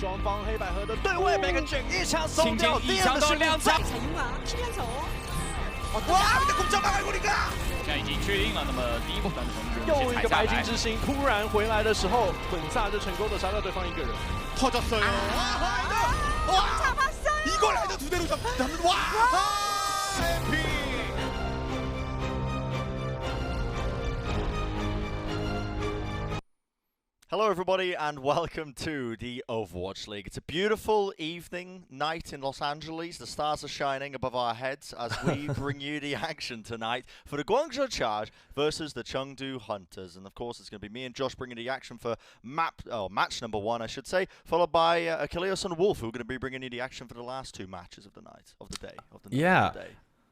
双方黑百合的对位，每个卷一枪松掉，第二个是2张。采用啊，去边走？哇，你的空降800公里噶！现在已经确定了，那么第一波段的中又一个白金之星突然回来的时候，混炸就成功的杀掉对方一个人。터졌어요。哇！ 이걸 라이더 2대로 잡는 와! 에픽! Hello everybody and welcome to the Overwatch League. It's a beautiful evening, night in Los Angeles. The stars are shining above our heads as we bring you the action tonight for the Guangzhou Charge versus the Chengdu Hunters. And of course it's going to be me and Josh bringing the action for match number 1, I should say, followed by Achilles and Wolf, who are going to be bringing you the action for the last 2 matches of the night, of the day. Yeah.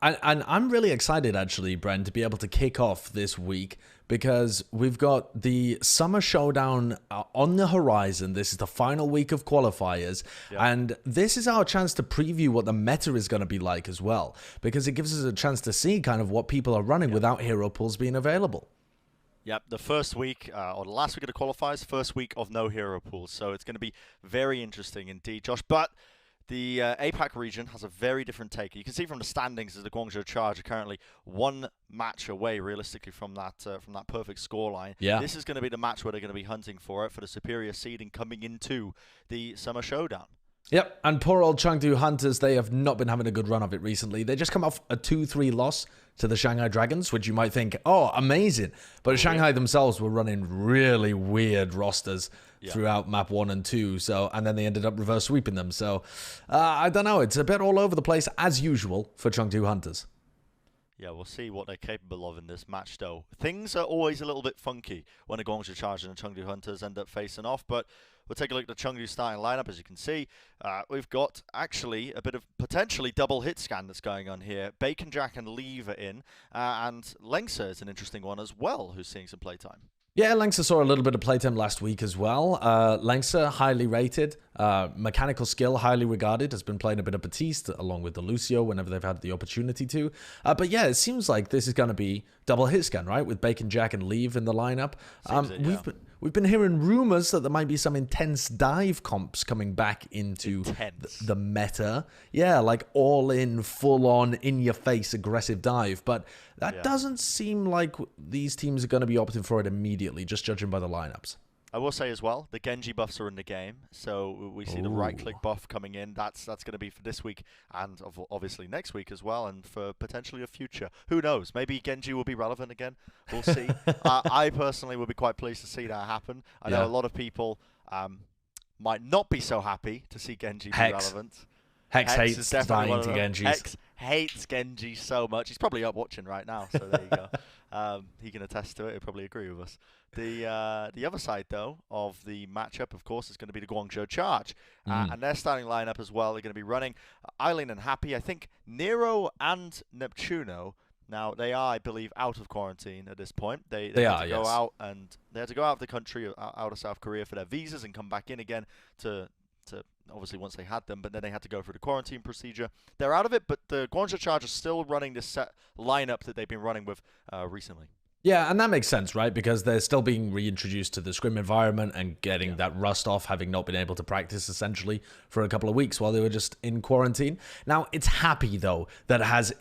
And I'm really excited, actually, Brent, to be able to kick off this week because we've got the Summer Showdown on the horizon. This is the final week of qualifiers, and this is our chance to preview what the meta is going to be like as well, because it gives us a chance to see kind of what people are running without hero pools being available. Yep, the first week, or the last week of the qualifiers, first week of no hero pools, so it's going to be very interesting indeed, Josh. But the APAC region has a very different take. You can see from the standings that the Guangzhou Charge are currently 1 match away, realistically, from that perfect scoreline. Yeah. This is going to be the match where they're going to be hunting for it, for the superior seeding coming into the Summer Showdown. Yep, and poor old Chengdu Hunters, they have not been having a good run of it recently. They just come off a 2-3 loss to the Shanghai Dragons, which you might think, oh, amazing. But Shanghai themselves were running really weird rosters throughout map 1 and 2, and then they ended up reverse sweeping them. So, I don't know, it's a bit all over the place, as usual, for Chengdu Hunters. Yeah, we'll see what they're capable of in this match, though. Things are always a little bit funky when the Guangzhou Charge and the Chengdu Hunters end up facing off, but we'll take a look at the Chengdu starting lineup. As you can see, we've got actually a bit of potentially double hit scan that's going on here. Bacon Jack and Leave are in, and Lengsa is an interesting one as well, who's seeing some playtime. Yeah, Lengsa saw a little bit of playtime last week as well. Lengsa, highly rated. Mechanical skill, highly regarded. Has been playing a bit of Batiste along with the Lucio whenever they've had the opportunity to. But yeah, it seems like this is going to be double hit scan, right? With Bacon Jack and Leave in the lineup. We've been hearing rumors that there might be some intense dive comps coming back into the meta. Yeah, like all in, full on, in your face, aggressive dive. But that doesn't seem like these teams are going to be opting for it immediately, just judging by the lineups. I will say as well, the Genji buffs are in the game, so we see the right-click buff coming in. That's going to be for this week and obviously next week as well, and for potentially a future. Who knows? Maybe Genji will be relevant again. We'll see. I personally would be quite pleased to see that happen. I know a lot of people might not be so happy to see Genji be relevant. Hex hates dying to Genjis. Hex hates Genji so much. He's probably up watching right now, so there you go. He can attest to it. He'll probably agree with us. The other side, though, of the matchup, of course, is going to be the Guangzhou Charge. And their starting lineup as well. They're going to be running Eileen and Happy. I think Nero and Neptuno. Now, they are, I believe, out of quarantine at this point. They had to go out, and they had to go out of the country, out of South Korea for their visas and come back in again to obviously once they had them, but then they had to go through the quarantine procedure. They're out of it, but the Guangzhou Charge are still running this set lineup that they've been running with recently. Yeah, and that makes sense, right? Because they're still being reintroduced to the scrim environment and getting that rust off, having not been able to practice essentially for a couple of weeks while they were just in quarantine. Now, it's Happy, though, that has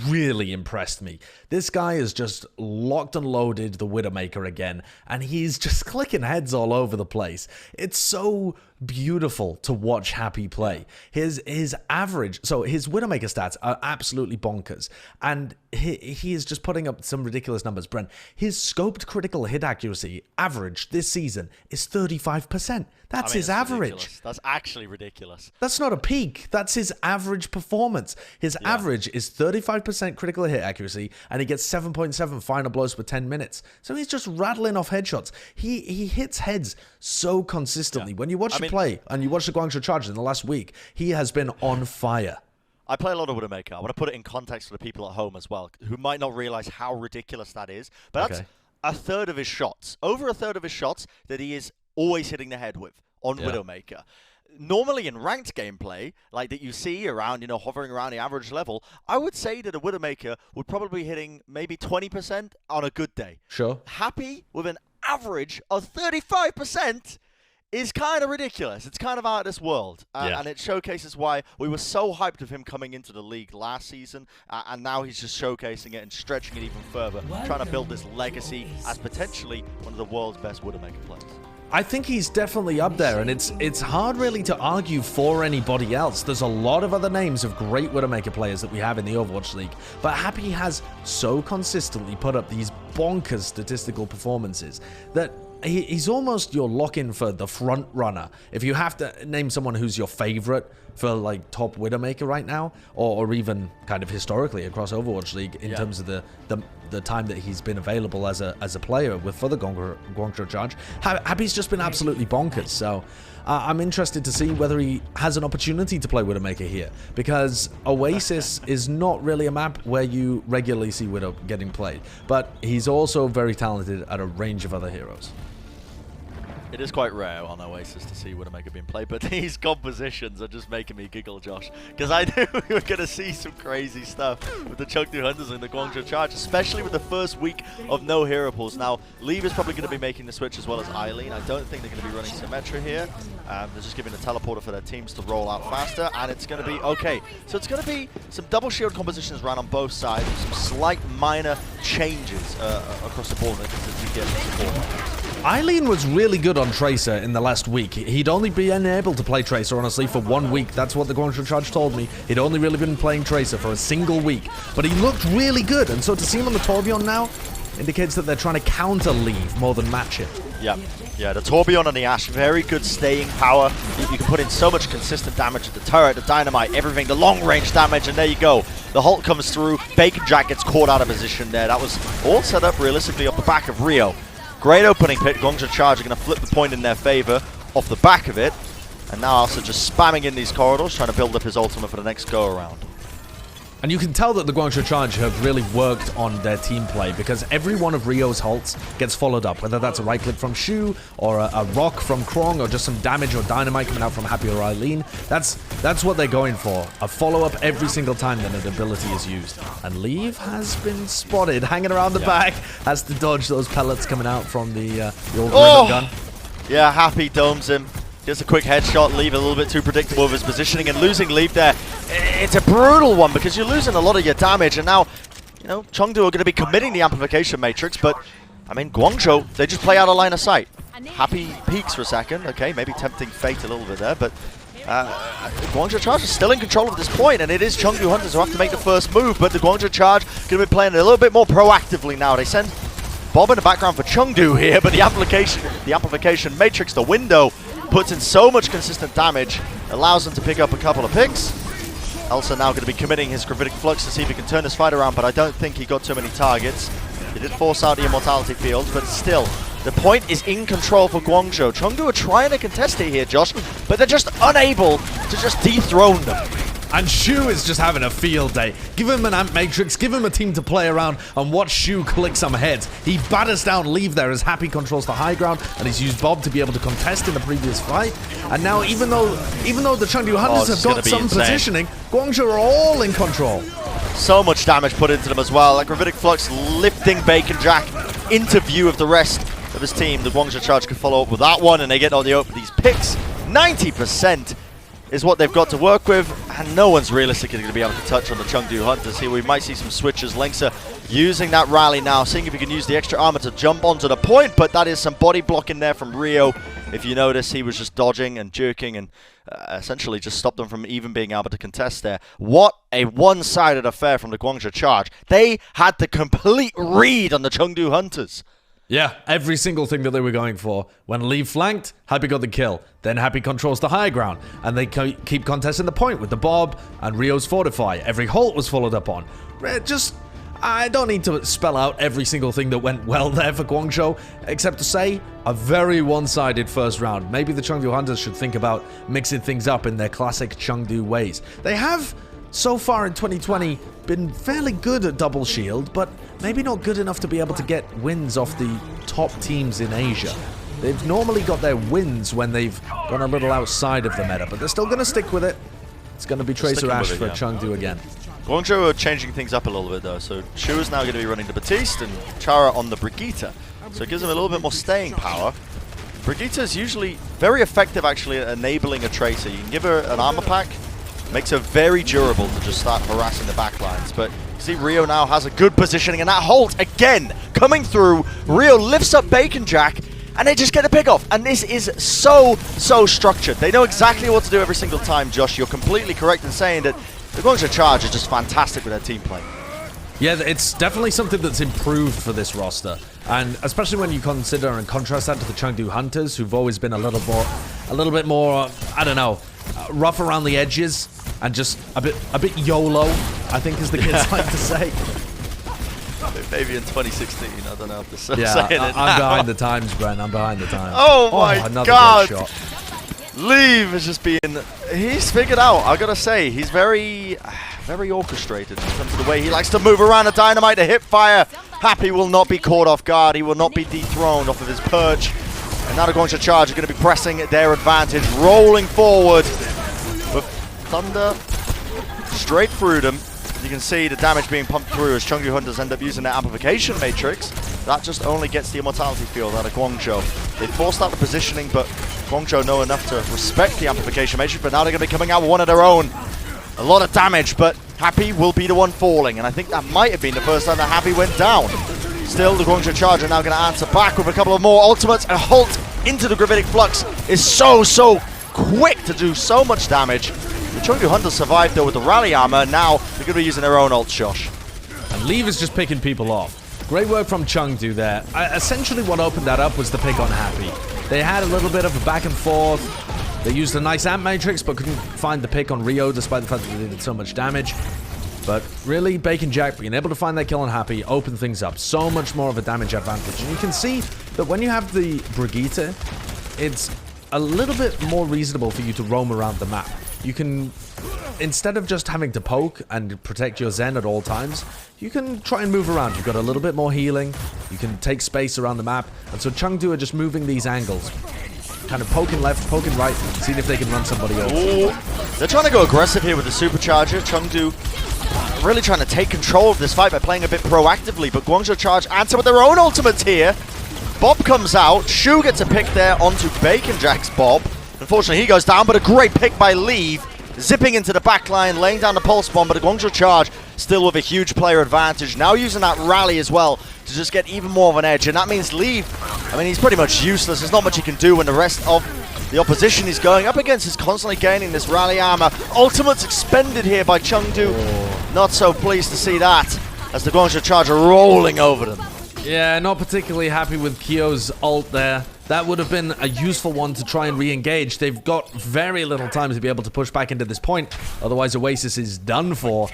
really impressed me. This guy has just locked and loaded the Widowmaker again, and he's just clicking heads all over the place. It's so beautiful to watch Happy play. His average, so his Widowmaker stats are absolutely bonkers, and he is just putting up some ridiculous numbers. Brent, his scoped critical hit accuracy average this season is 35%. That's his average. Ridiculous. That's actually ridiculous. That's not a peak. That's his average performance. His average is 35% critical hit accuracy, and he gets 7.7 final blows per 10 minutes. So he's just rattling off headshots. He hits heads so consistently. When you watch him play, and you watch the Guangzhou Charge in the last week, he has been on fire. I play a lot of Widowmaker. I want to put it in context for the people at home as well, who might not realize how ridiculous that is. But that's a third of his shots. Over a third of his shots that he is always hitting the head with on Widowmaker. Normally in ranked gameplay, like that you see around, hovering around the average level, I would say that a Widowmaker would probably be hitting maybe 20% on a good day. Sure. Happy with an average of 35% is kind of ridiculous. It's kind of out of this world. And it showcases why we were so hyped of him coming into the league last season, and now he's just showcasing it and stretching it even further, trying to build this legacy as potentially one of the world's best Widowmaker players. I think he's definitely up there, and it's hard really to argue for anybody else. There's a lot of other names of great Widowmaker players that we have in the Overwatch League, but Happy has so consistently put up these bonkers statistical performances that he's almost your lock-in for the front runner. If you have to name someone who's your favorite for like top Widowmaker right now, or even kind of historically across Overwatch League in terms of the time that he's been available as a player for the Guangzhou Charge, Happy's just been absolutely bonkers. So I'm interested to see whether he has an opportunity to play Widowmaker here, because Oasis is not really a map where you regularly see Widow getting played, but he's also very talented at a range of other heroes. It is quite rare on Oasis to see Widowmaker being played, but these compositions are just making me giggle, Josh, because I knew we were going to see some crazy stuff with the Chengdu Hunters and the Guangzhou Charge, especially with the first week of no hero pools. Now, Leave is probably going to be making the switch as well as Eileen. I don't think they're going to be running Symmetra here. They're just giving a teleporter for their teams to roll out faster, and it's going to be okay. So it's going to be some double shield compositions run on both sides, some slight minor changes across the board as you get support. Eileen was really good on Tracer in the last week. He'd only been able to play Tracer, honestly, for 1 week. That's what the Guangzhou Charge told me. He'd only really been playing Tracer for a single week. But he looked really good, and so to see him on the Torbjorn now indicates that they're trying to counter Leave more than match it. Yeah, the Torbjorn and the Ashe, very good staying power. You can put in so much consistent damage at the turret, the dynamite, everything, the long-range damage, and there you go. The Halt comes through, Bacon Jack gets caught out of position there. That was all set up realistically off the back of Rio. Great opening pick. Guangzhou Charge are going to flip the point in their favor off the back of it. And now also just spamming in these corridors, trying to build up his ultimate for the next go-around. And you can tell that the Guangzhou Charge have really worked on their team play, because every one of Rio's halts gets followed up, whether that's a right click from Shu, or a rock from Krong, or just some damage or dynamite coming out from Happy or Eileen. That's what they're going for, a follow-up every single time that an ability is used. And Leave has been spotted, hanging around the back, has to dodge those pellets coming out from the old gun. Yeah, Happy domes him. Gets a quick headshot. Leave a little bit too predictable with his positioning, and losing Leave there, it's a brutal one because you're losing a lot of your damage, and now, you know, Chengdu are going to be committing the amplification matrix, but, I mean, Guangzhou, they just play out of line of sight. Happy peaks for a second, okay, maybe tempting fate a little bit there, but Guangzhou Charge is still in control of this point, and it is Chengdu Hunters who have to make the first move, but the Guangzhou Charge going to be playing a little bit more proactively now. They send Bob in the background for Chengdu here, but the amplification matrix, the window, puts in so much consistent damage, allows them to pick up a couple of picks. Elsa now going to be committing his Gravitic Flux to see if he can turn this fight around, but I don't think he got too many targets. He did force out the Immortality Fields, but still, the point is in control for Guangzhou. Chengdu are trying to contest it here, Josh, but they're just unable to just dethrone them. And Shu is just having a field day. Give him an Amp Matrix, give him a team to play around, and watch Shu click some heads. He batters down Leave there as Happy controls the high ground, and he's used Bob to be able to contest in the previous fight. And now, even though the Chengdu Hunters have got some positioning, Guangzhou are all in control. So much damage put into them as well. Like Gravitic Flux lifting Bacon Jack into view of the rest of his team. The Guangzhou Charge could follow up with that one, and they get on the open. These picks, 90%. Is what they've got to work with, and no one's realistically going to be able to touch on the Chengdu Hunters here. We might see some switches. Linksa using that rally now, seeing if he can use the extra armor to jump onto the point, but that is some body blocking there from Rio. If you notice, he was just dodging and jerking and essentially just stopped them from even being able to contest there. What a one-sided affair from the Guangzhou Charge. They had the complete read on the Chengdu Hunters. Yeah, every single thing that they were going for. When Leave flanked, Happy got the kill. Then Happy controls the high ground, and they keep contesting the point with the Bob and Rio's Fortify. Every halt was followed up on. I don't need to spell out every single thing that went well there for Guangzhou, except to say a very one-sided first round. Maybe the Chengdu Hunters should think about mixing things up in their classic Chengdu ways. They have, so far in 2020, been fairly good at double shield, but maybe not good enough to be able to get wins off the top teams in Asia. They've normally got their wins when they've gone a little outside of the meta, but they're still going to stick with it. It's going to be Tracer Ashe for Chengdu again. Guangzhou are changing things up a little bit though, so Shu is now going to be running the Batiste and Chara on the Brigitte, so it gives them a little bit more staying power. Brigitta's usually very effective actually at enabling a Tracer. You can give her an armor pack, makes her very durable to just start harassing the backlines. But you see Rio now has a good positioning, and that Holt again coming through. Rio lifts up Bacon Jack, and they just get the pick off. And this is so structured. They know exactly what to do every single time, Josh. You're completely correct in saying that the Guangzhou Charge is just fantastic with their team play. Yeah, it's definitely something that's improved for this roster, and especially when you consider and contrast that to the Chengdu Hunters, who've always been a little bit more, I don't know, rough around the edges and just a bit YOLO, I think, as the kids like to say. Maybe in 2016, I don't know if this is yeah, saying it I'm now. behind the times, Brent. I'm behind the times. Oh my another God! great shot. Leave is just being... He's figured out, I gotta say, he's very orchestrated in terms of the way he likes to move around a dynamite to hip fire. Happy will not be caught off guard. He will not be dethroned off of his perch. And now the Guangzhou Charge are going to be pressing their advantage, rolling forward with Thunder straight through them. You can see the damage being pumped through as Chengdu Hunters end up using their amplification matrix. That just only gets the immortality field out of Guangzhou. They forced out the positioning, but Guangzhou know enough to respect the amplification matrix, but now they're going to be coming out with one of their own. A lot of damage, but Happy will be the one falling, and I think that might have been the first time that Happy went down. Still, the Guangzhou Charge are now going to answer back with a couple of more ultimates, and Holt into the Gravitic Flux is so quick to do so much damage. The Chengdu Hunters survived though with the rally armor. Now they're going to be using their own ult, Josh. And Leave is just picking people off. Great work from Chengdu there. Essentially what opened that up was the pick on Happy. They had a little bit of a back and forth. They used a nice amp matrix but couldn't find the pick on Rio despite the fact that they did so much damage. But really, Bacon Jack being able to find that kill on Happy opened things up. So much more of a damage advantage. And you can see that when you have the Brigitte, it's a little bit more reasonable for you to roam around the map. You can, instead of just having to poke and protect your Zen at all times, you can try and move around. You've got a little bit more healing. You can take space around the map. And so Chengdu are just moving these angles. Kind of poking left, poking right, seeing if they can run somebody over. Ooh. They're trying to go aggressive here with the Supercharger. Chengdu really trying to take control of this fight by playing a bit proactively, but Guangzhou Charge answer with their own ultimates here. Bob comes out. Shu gets a pick there onto Bacon Jack's Bob. Unfortunately, he goes down, but a great pick by Leave. Zipping into the back line, laying down the pulse bomb, but the Guangzhou Charge still with a huge player advantage. Now using that rally as well to just get even more of an edge, and that means Leave, I mean, he's pretty much useless. There's not much he can do when the rest of the opposition he's going up against is constantly gaining this rally armor. Ultimates expended here by Chengdu. Not so pleased to see that as the Guangzhou Charge are rolling over them. Yeah, not particularly happy with Kyo's ult there. That would have been a useful one to try and re-engage. They've got very little time to be able to push back into this point. Otherwise, Oasis is done for.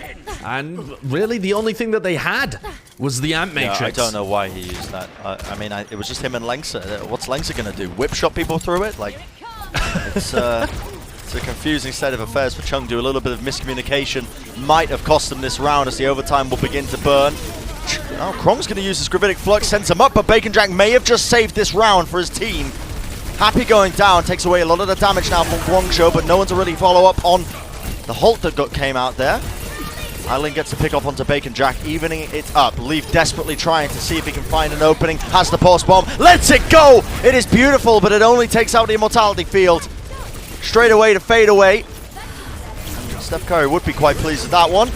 And really, the only thing that they had was the amp matrix. Yeah, I don't know why he used that. I mean, it was just him and Lengsa. What's Lengsa going to do? Whip shot people through it? Like, it's a confusing state of affairs for Chengdu. A little bit of miscommunication might have cost them this round as the overtime will begin to burn. Now Krong's going to use his Gravitic Flux, sends him up, but Bacon Jack may have just saved this round for his team. Happy going down, takes away a lot of the damage now from Guangzhou, but no one to really follow up on the Holt that came out there. Eileen gets the pick off onto Bacon Jack, evening it up. Leaf desperately trying to see if he can find an opening, has the pulse bomb, lets it go! It is beautiful, but it only takes out the immortality field. Straight away to fade away. Steph Curry would be quite pleased with that one.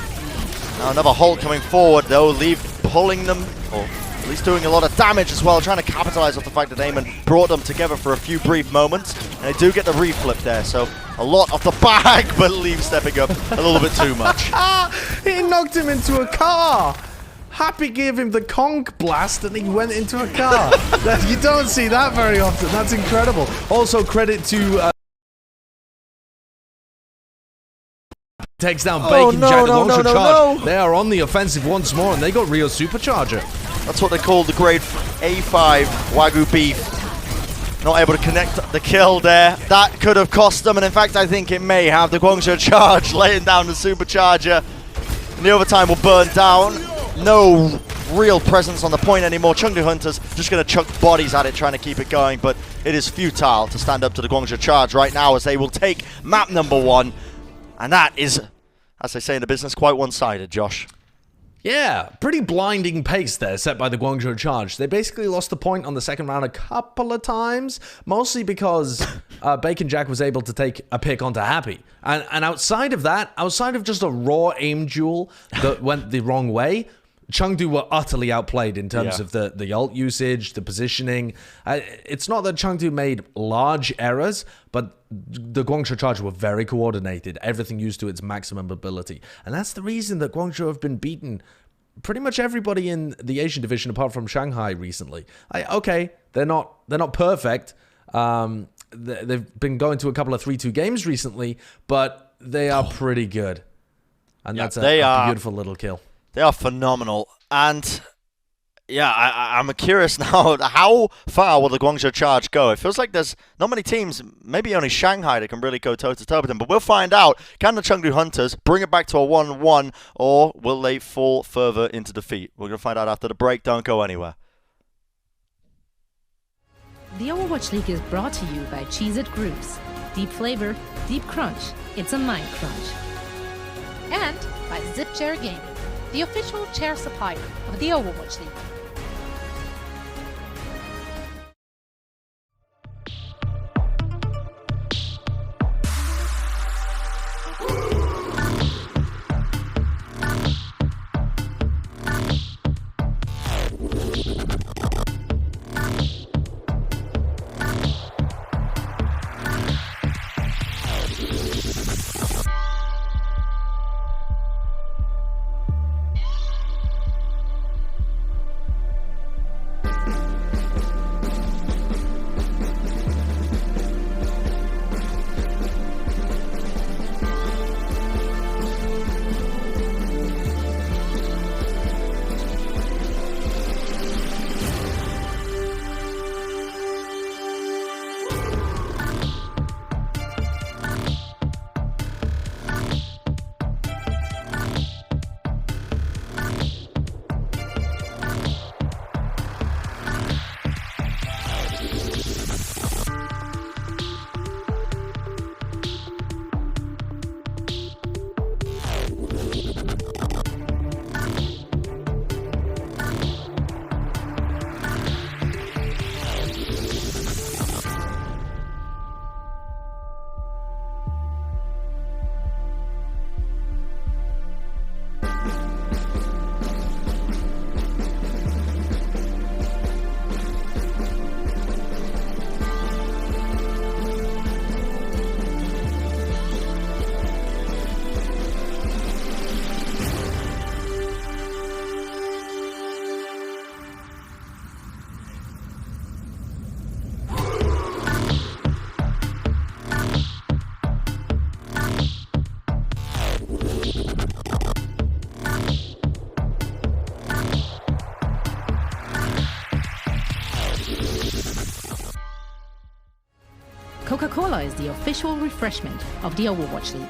Now another Holt coming forward though, Leaf pulling them, or at least doing a lot of damage as well, trying to capitalize off the fact that Eamon brought them together for a few brief moments. And they do get the reflip there, so a lot off the back, but Leaf stepping up a little bit too much. He knocked him into a car. Happy gave him the conch blast and he went into a car. You don't see that very often. That's incredible. Also, credit to takes down Bacon Jack, the Guangzhou Charge. They are on the offensive once more, and they got Rio's Supercharger. That's what they call the grade A5 Wagyu beef. Not able to connect the kill there. That could have cost them, and in fact, I think it may have. The Guangzhou Charge laying down the Supercharger. And the overtime will burn down. No real presence on the point anymore. Chengdu Hunters just going to chuck bodies at it, trying to keep it going, but it is futile to stand up to the Guangzhou Charge right now as they will take map number 1. And that is, as they say in the business, quite one-sided, Josh. Yeah, pretty blinding pace there set by the Guangzhou Charge. They basically lost the point on the second round a couple of times, mostly because Bacon Jack was able to take a pick onto Happy. And outside of that, outside of just a raw aim duel that went the wrong way, Chengdu were utterly outplayed in terms of the ult usage, the positioning. It's not that Chengdu made large errors, but the Guangzhou Charge were very coordinated, everything used to its maximum ability. And that's the reason that Guangzhou have been beaten pretty much everybody in the Asian division apart from Shanghai recently. Okay, they're not perfect. They've been going to a couple of 3-2 games recently, but they are pretty good. And that's a beautiful little kill. They are phenomenal. And yeah, I'm curious now, how far will the Guangzhou Charge go? It feels like there's not many teams, maybe only Shanghai, that can really go toe-to-toe with them. But we'll find out. Can the Chengdu Hunters bring it back to a 1-1, or will they fall further into defeat? We're going to find out after the break. Don't go anywhere. The Overwatch League is brought to you by Cheez-It Groups. Deep flavor, deep crunch. It's a mind crunch. And by Zip Chair Gaming, the official chair supplier of the Overwatch League. Coca-Cola is the official refreshment of the Overwatch League.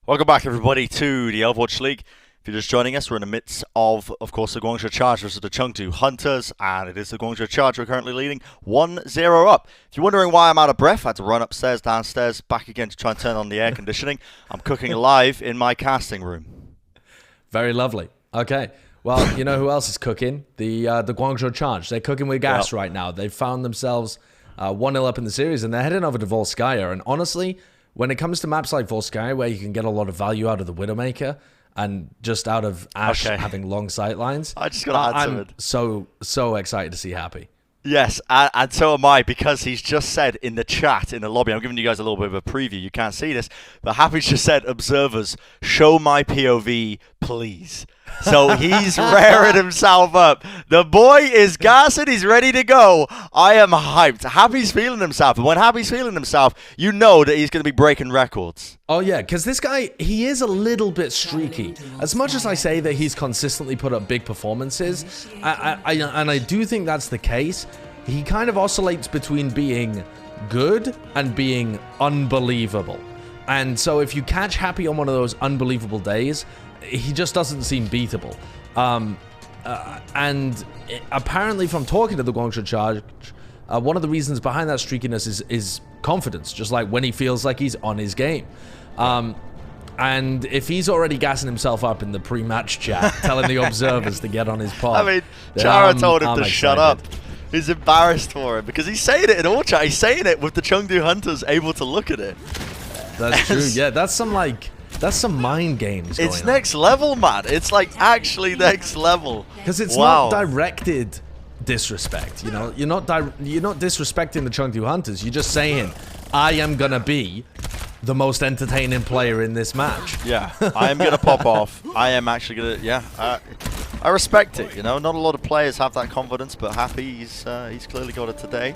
Welcome back, everybody, to the Overwatch League. If you're just joining us, we're in the midst of course, the Guangzhou Charge versus the Chengdu Hunters, and it is the Guangzhou Charge we're currently leading 1-0 up. If you're wondering why I'm out of breath, I had to run upstairs, downstairs, back again to try and turn on the air conditioning. I'm cooking live in my casting room. Very lovely. Okay. Well, you know who else is cooking? The Guangzhou Charge. They're cooking with gas right now. They've found themselves 1-0 up in the series, and they're heading over to Volskaya. And honestly, when it comes to maps like Volskaya, where you can get a lot of value out of the Widowmaker, and just out of Ashe having long sight lines, I just got to add to it. I'm so excited to see Happy. Yes, and so am I, because he's just said in the chat, in the lobby, I'm giving you guys a little bit of a preview, you can't see this, but Happy's just said, observers, show my POV, please. So he's raring himself up. The boy is gassing, he's ready to go. I am hyped. Happy's feeling himself, and when Happy's feeling himself, you know that he's going to be breaking records. Oh yeah, because this guy, he is a little bit streaky. As much as I say that he's consistently put up big performances, and I do think that's the case, he kind of oscillates between being good and being unbelievable. And so if you catch Happy on one of those unbelievable days, he just doesn't seem beatable. And apparently from talking to the Guangzhou Charge, one of the reasons behind that streakiness is confidence, just like when he feels like he's on his game. And if he's already gassing himself up in the pre-match chat, telling the observers to get on his pod, I mean, Chara told him to shut up. He's embarrassed for him because he's saying it in all chat. He's saying it with the Chengdu Hunters able to look at it. That's true. Yeah, that's some mind games. It's next level, man. It's like actually next level. Because it's not directed disrespect. You know, you're not disrespecting the Chengdu Hunters. You're just saying, I am gonna be the most entertaining player in this match. Yeah, I am gonna pop off. I am actually gonna. Yeah, I respect it. You know, not a lot of players have that confidence, but Happy, he's clearly got it today.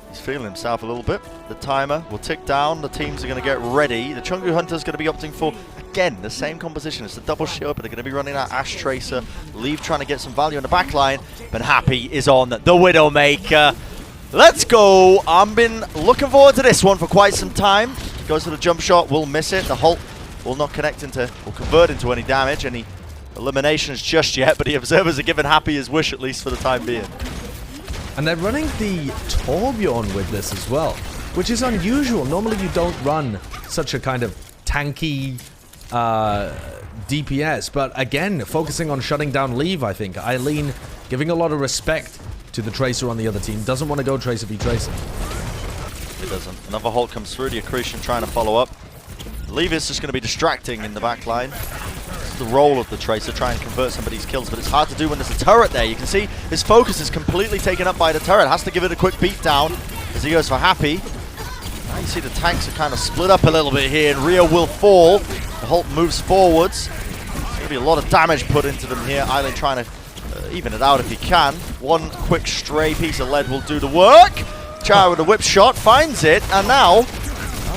He's feeling himself a little bit. The timer will tick down. The teams are going to get ready. The Chengdu Hunters going to be opting for, again, the same composition. It's the double shield, but they're going to be running out Ash Tracer. Leave trying to get some value in the back line, but Happy is on the Widowmaker. Let's go. I've been looking forward to this one for quite some time. Goes for the jump shot, will miss it. The Hulk will not connect into, or convert into any damage, any eliminations just yet, but the observers are giving Happy his wish, at least for the time being. And they're running the Torbjorn with this as well, which is unusual. Normally you don't run such a kind of tanky DPS, but again, focusing on shutting down Leave, I think. Eileen giving a lot of respect to the Tracer on the other team. Doesn't want to go Tracer v Tracer. It doesn't. Another Hulk comes through. The Accretion trying to follow up. Leave is just going to be distracting in the back line. The role of the Tracer, try and convert some of these kills, but it's hard to do when there's a turret there. You can see his focus is completely taken up by the turret. Has to give it a quick beat down as he goes for Happy. Now you see the tanks are kind of split up a little bit here, and Rio will fall. The Hulk moves forwards. There's going to be a lot of damage put into them here. Eileen trying to even it out if he can. One quick stray piece of lead will do the work. Chara with a whip shot, finds it, and now,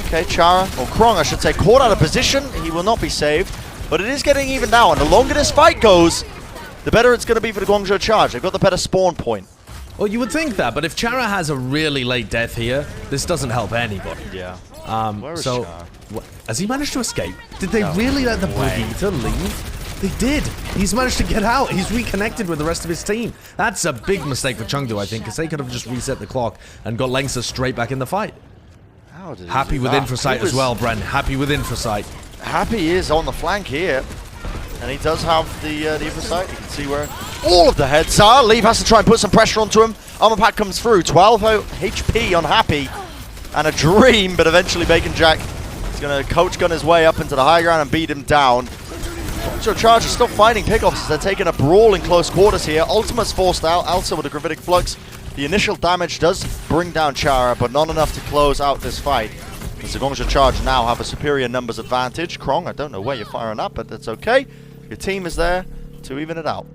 okay, Chara, or Krong I should say, caught out of position. He will not be saved. But it is getting even now, and the longer this fight goes, the better it's going to be for the Guangzhou Charge. They've got the better spawn point. Well, you would think that, but if Chara has a really late death here, this doesn't help anybody. Yeah. Where is Chara? Has he managed to escape? Did they really let the Brigitte leave? They did. He's managed to get out. He's reconnected with the rest of his team. That's a big mistake for Chengdu, I think, because they could have just reset the clock and got Lengsa straight back in the fight. How did Happy with Infrasight as well, Bren. Happy with Infrasight. Happy is on the flank here, and he does have the Infrasight. You can see where all of the heads are. Leave has to try and put some pressure onto him. Armor pack comes through. 12 HP on Happy, and a dream, but eventually Bacon Jack is going to coach gun his way up into the high ground and beat him down. Guangzhou Charge is still finding pickoffs as they're taking a brawl in close quarters here. Ultimate's forced out. Elsa with a Gravitic Flux. The initial damage does bring down Chara, but not enough to close out this fight. As the Guangzhou Charge now have a superior numbers advantage. Krong, I don't know where you're firing up, but that's okay. Your team is there to even it out.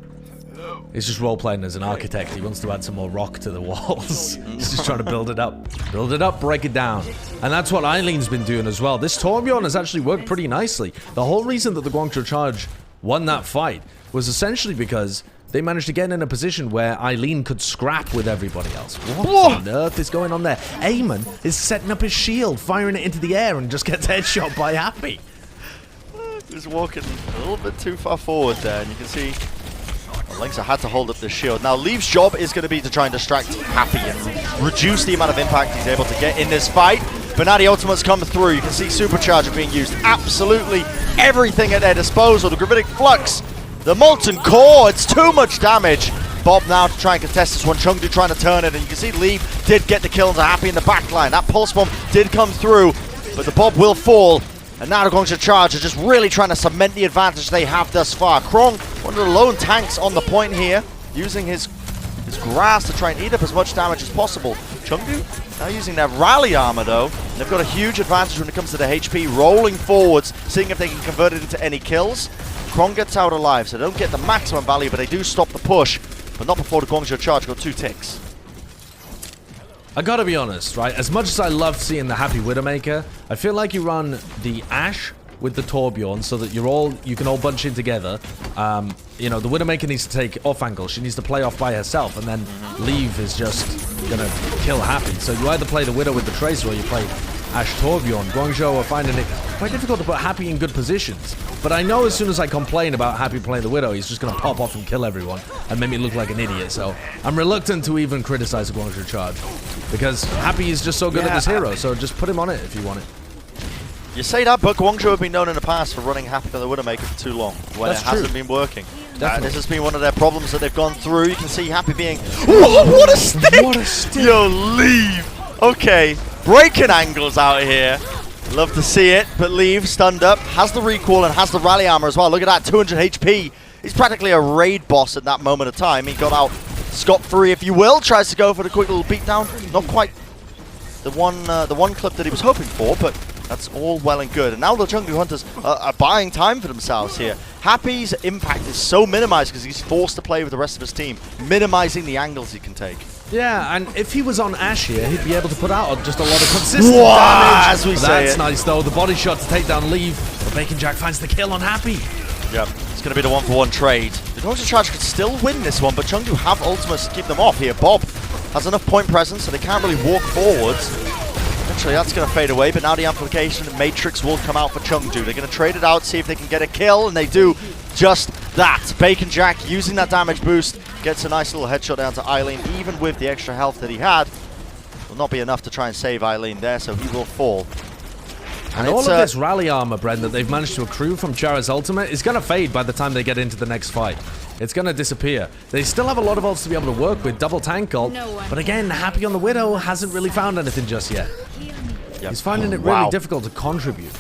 He's just role-playing as an architect. He wants to add some more rock to the walls. He's just trying to build it up. Build it up, break it down. And that's what Eileen's been doing as well. This Torbjorn has actually worked pretty nicely. The whole reason that the Guangzhou Charge won that fight was essentially because they managed to get in a position where Eileen could scrap with everybody else. What on earth is going on there? Eamon is setting up his shield, firing it into the air, and just gets headshot by Happy. He was walking a little bit too far forward there, and you can see Lengsa had to hold up the shield. Now, Leave's job is going to be to try and distract Happy and reduce the amount of impact he's able to get in this fight. But now the ultimates come through. You can see Supercharger being used. Absolutely everything at their disposal. The Gravitic Flux, the Molten Core, it's too much damage. Bob now to try and contest this one. Chengdu trying to turn it, and you can see Leave did get the kill into Happy in the back line. That Pulse Bomb did come through, but the Bob will fall. And now the Guangzhou Charge are just really trying to cement the advantage they have thus far. Krong, one of the lone tanks on the point here, using his grass to try and eat up as much damage as possible. Chengdu now using their rally armor though. They've got a huge advantage when it comes to the HP, rolling forwards, seeing if they can convert it into any kills. Krong gets out alive, so they don't get the maximum value, but they do stop the push. But not before the Guangzhou Charge got 2 ticks. I gotta be honest, right? As much as I love seeing the Happy Widowmaker, I feel like you run the Ashe with the Torbjorn so that you can all bunch in together. You know, the Widowmaker needs to take off angle. She needs to play off by herself, and then Leave is just gonna kill Happy. So you either play the Widow with the Tracer, or you play Ash Torbjorn. Guangzhou are finding it quite difficult to put Happy in good positions. But I know as soon as I complain about Happy playing the Widow, he's just going to pop off and kill everyone and make me look like an idiot. So I'm reluctant to even criticize the Guangzhou Charge because Happy is just so good at this hero. So just put him on it if you want it. You say that, but Guangzhou have been known in the past for running Happy on the Widowmaker for too long when it hasn't been working. This has been one of their problems that they've gone through. You can see Happy being... Whoa, what a stick! What a stick! Yo, leave! Okay, breaking angles out here. Love to see it, but leave, stunned up, has the recall and has the rally armor as well. Look at that, 200 HP. He's practically a raid boss at that moment of time. He got out scot-free, if you will. Tries to go for the quick little beatdown. Not quite the one clip that he was hoping for, but that's all well and good. And now the Chengdu Hunters are buying time for themselves here. Happy's impact is so minimized because he's forced to play with the rest of his team, minimizing the angles he can take. Yeah, and if he was on Ash here, he'd be able to put out just a lot of consistent damage. As we say That's nice, though. The body shot to take down Leave. But Bacon Jack finds the kill on Happy. Yep, it's going to be the one-for-one trade. The Guangzhou Charge could still win this one, but Chengdu have ultimates to keep them off here. Bob has enough point presence, so they can't really walk forwards. Eventually, that's going to fade away, but now the amplification and Matrix will come out for Chengdu. They're going to trade it out, see if they can get a kill, and they do just that. Bacon Jack using that damage boost gets a nice little headshot down to Eileen. Even with the extra health that he had, will not be enough to try and save Eileen there, so he will fall. And all of this rally armor, Bren, that they've managed to accrue from Chara's ultimate is going to fade by the time they get into the next fight. It's going to disappear. They still have a lot of ults to be able to work with, double tank ult, but again, Happy on the Widow hasn't really found anything just yet. Yep. He's finding it really difficult to contribute.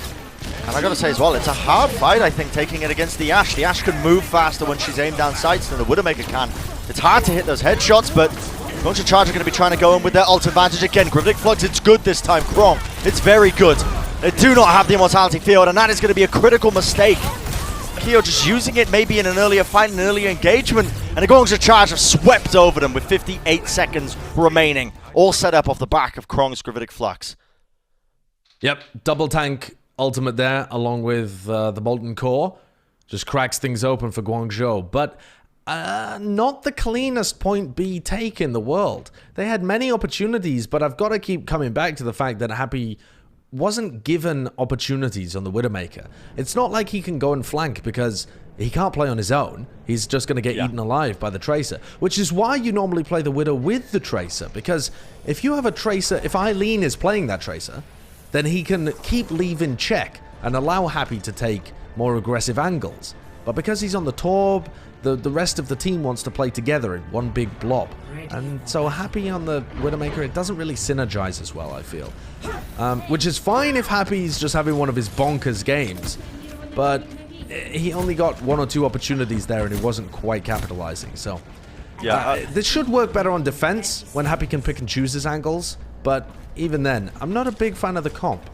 And I gotta say as well, it's a hard fight, I think, taking it against the Ashe. The Ashe can move faster when she's aimed down sights than the Widowmaker can. It's hard to hit those headshots, but Guangzhou Charge are going to be trying to go in with their ult advantage again. Gravitic Flux, it's good this time. Krong, it's very good. They do not have the Immortality Field, and that is going to be a critical mistake. Kyo just using it maybe in an earlier fight, an earlier engagement, and the Guangzhou Charge have swept over them with 58 seconds remaining. All set up off the back of Krong's Gravitic Flux. Yep, double tank ultimate there, along with the Molten Core. Just cracks things open for Guangzhou, but not the cleanest point B take in the world. They had many opportunities, but I've got to keep coming back to the fact that Happy wasn't given opportunities on the Widowmaker. It's not like he can go and flank because he can't play on his own. He's just going to get eaten alive by the Tracer, which is why you normally play the Widow with the Tracer, because if you have a Tracer, if Eileen is playing that Tracer, then he can keep Leave in check and allow Happy to take more aggressive angles. But because he's on the Torb, the rest of the team wants to play together in one big blob. And so Happy on the Widowmaker, it doesn't really synergize as well, I feel. Which is fine if Happy's just having one of his bonkers games. But he only got one or two opportunities there and he wasn't quite capitalizing. So this should work better on defense when Happy can pick and choose his angles. But even then, I'm not a big fan of the comp.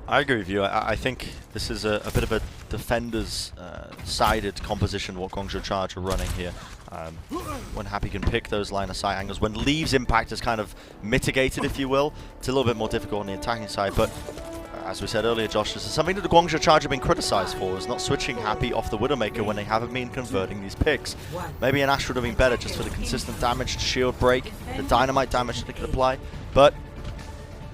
I agree with you. I think this is a bit of a defender's sided composition what Guangzhou Charge are running here. When Happy can pick those line of sight angles, when Leave's impact is kind of mitigated, if you will, it's a little bit more difficult on the attacking side. But as we said earlier, Josh, this is something that the Guangzhou Charge have been criticized for, is not switching Happy off the Widowmaker when they haven't been converting these picks. Maybe an Ashe would have been better just for the consistent damage to shield break, the dynamite damage that they could apply. But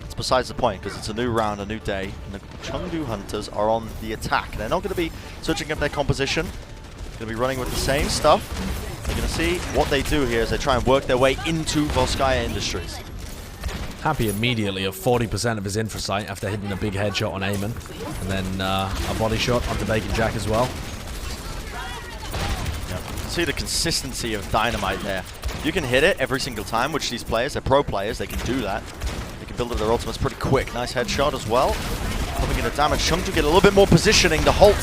it's besides the point, because it's a new round, a new day, and the Chengdu Hunters are on the attack. They're not going to be switching up their composition. They're going to be running with the same stuff. They're going to see what they do here as they try and work their way into Volskaya Industries. Happy immediately of 40% of his infrasight after hitting a big headshot on Eamon. And then a body shot onto Bacon Jack as well. See the consistency of dynamite there. You can hit it every single time, which these players, they're pro players, they can do that. They can build up their ultimates pretty quick. Nice headshot as well. Coming in a damage chunk to get a little bit more positioning. The halt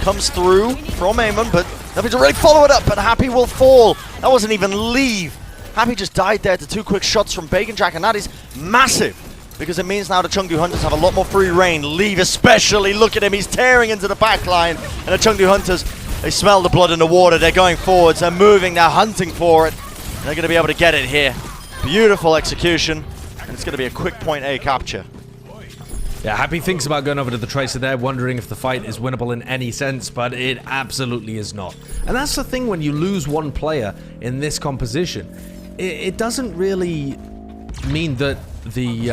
comes through from Eamon, but nothing to really follow it up, but Happy will fall. That wasn't even Leave. Happy just died there to two quick shots from Bacon Jack, and that is massive, because it means now the Chengdu Hunters have a lot more free reign. Leave especially, look at him, he's tearing into the back line, and the Chengdu Hunters, they smell the blood in the water, they're going forwards, they're moving, they're hunting for it, and they're going to be able to get it here. Beautiful execution, and it's going to be a quick point A capture. Yeah, Happy thinks about going over to the Tracer there, wondering if the fight is winnable in any sense, but it absolutely is not. And that's the thing when you lose one player in this composition. It doesn't really mean that the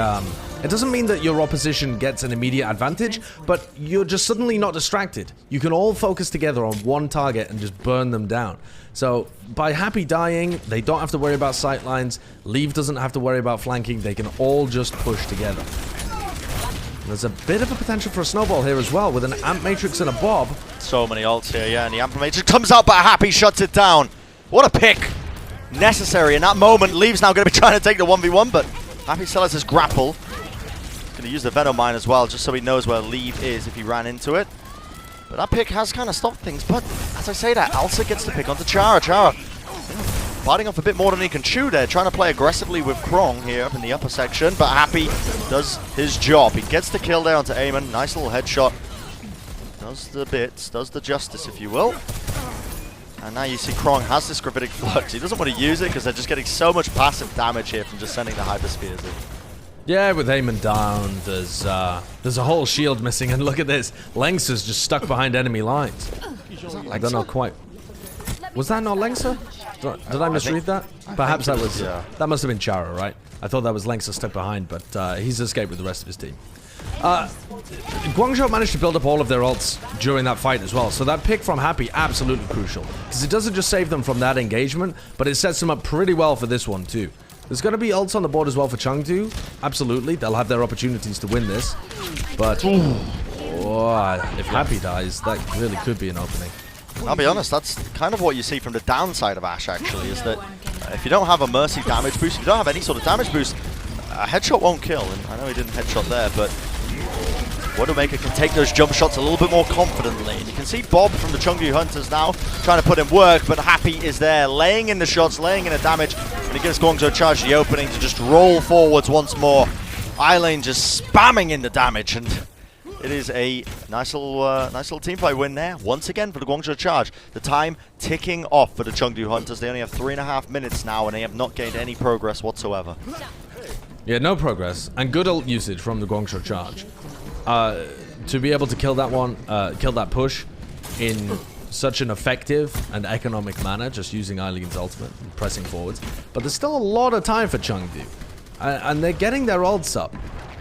It doesn't mean that your opposition gets an immediate advantage, but you're just suddenly not distracted. You can all focus together on one target and just burn them down. So by Happy dying, they don't have to worry about sightlines. Leave doesn't have to worry about flanking. They can all just push together. There's a bit of a potential for a snowball here as well, with an Amp Matrix and a Bob. So many ults here, yeah, and the Amp Matrix comes out, but Happy shuts it down. What a pick! Necessary in that moment. Leave's now going to be trying to take the 1v1, but Happy still has his grapple. He's going to use the Venom Mine as well, just so he knows where Leave is if he ran into it. But that pick has kind of stopped things, but as I say that, Alsa gets the pick onto Chara. Chara biting off a bit more than he can chew there, trying to play aggressively with Krong here up in the upper section, but Happy does his job. He gets the kill there onto Eamon. Nice little headshot. Does the bits, does the justice, if you will. And now you see Krong has this Gravitic Flux. He doesn't want to use it because they're just getting so much passive damage here from just sending the Hyperspheres in. Yeah, with Eamon down, there's a whole shield missing, and look at this. Lengsa's just stuck behind enemy lines. I don't know quite. Was that not Lengsa? Did I misread that? Perhaps that was. That must have been Chara, right? I thought that was Lengsa stuck behind, but he's escaped with the rest of his team. Guangzhou managed to build up all of their ults during that fight as well, so that pick from Happy absolutely crucial, because it doesn't just save them from that engagement, but it sets them up pretty well for this one too. There's going to be ults on the board as well for Chengdu. Absolutely, they'll have their opportunities to win this, but if Happy dies, that really could be an opening. I'll be honest, that's kind of what you see from the downside of Ashe, actually, is that if you don't have a Mercy damage boost, if you don't have any sort of damage boost, a headshot won't kill. And I know he didn't headshot there, but Widowmaker can take those jump shots a little bit more confidently. And you can see Bob from the Chengdu Hunters now trying to put in work, but Happy is there, laying in the shots, laying in the damage, and he gives Guangzhou Charge the opening to just roll forwards once more. Eilane just spamming in the damage, and it is a nice little team fight win there, once again for the Guangzhou Charge. The time ticking off for the Chengdu Hunters. They only have 3.5 minutes now, and they have not gained any progress whatsoever. Yeah, no progress, and good ult usage from the Guangzhou Charge. To be able to kill that one, kill that push in such an effective and economic manner, just using Eileen's ultimate and pressing forwards. But there's still a lot of time for Chengdu, and they're getting their ults up.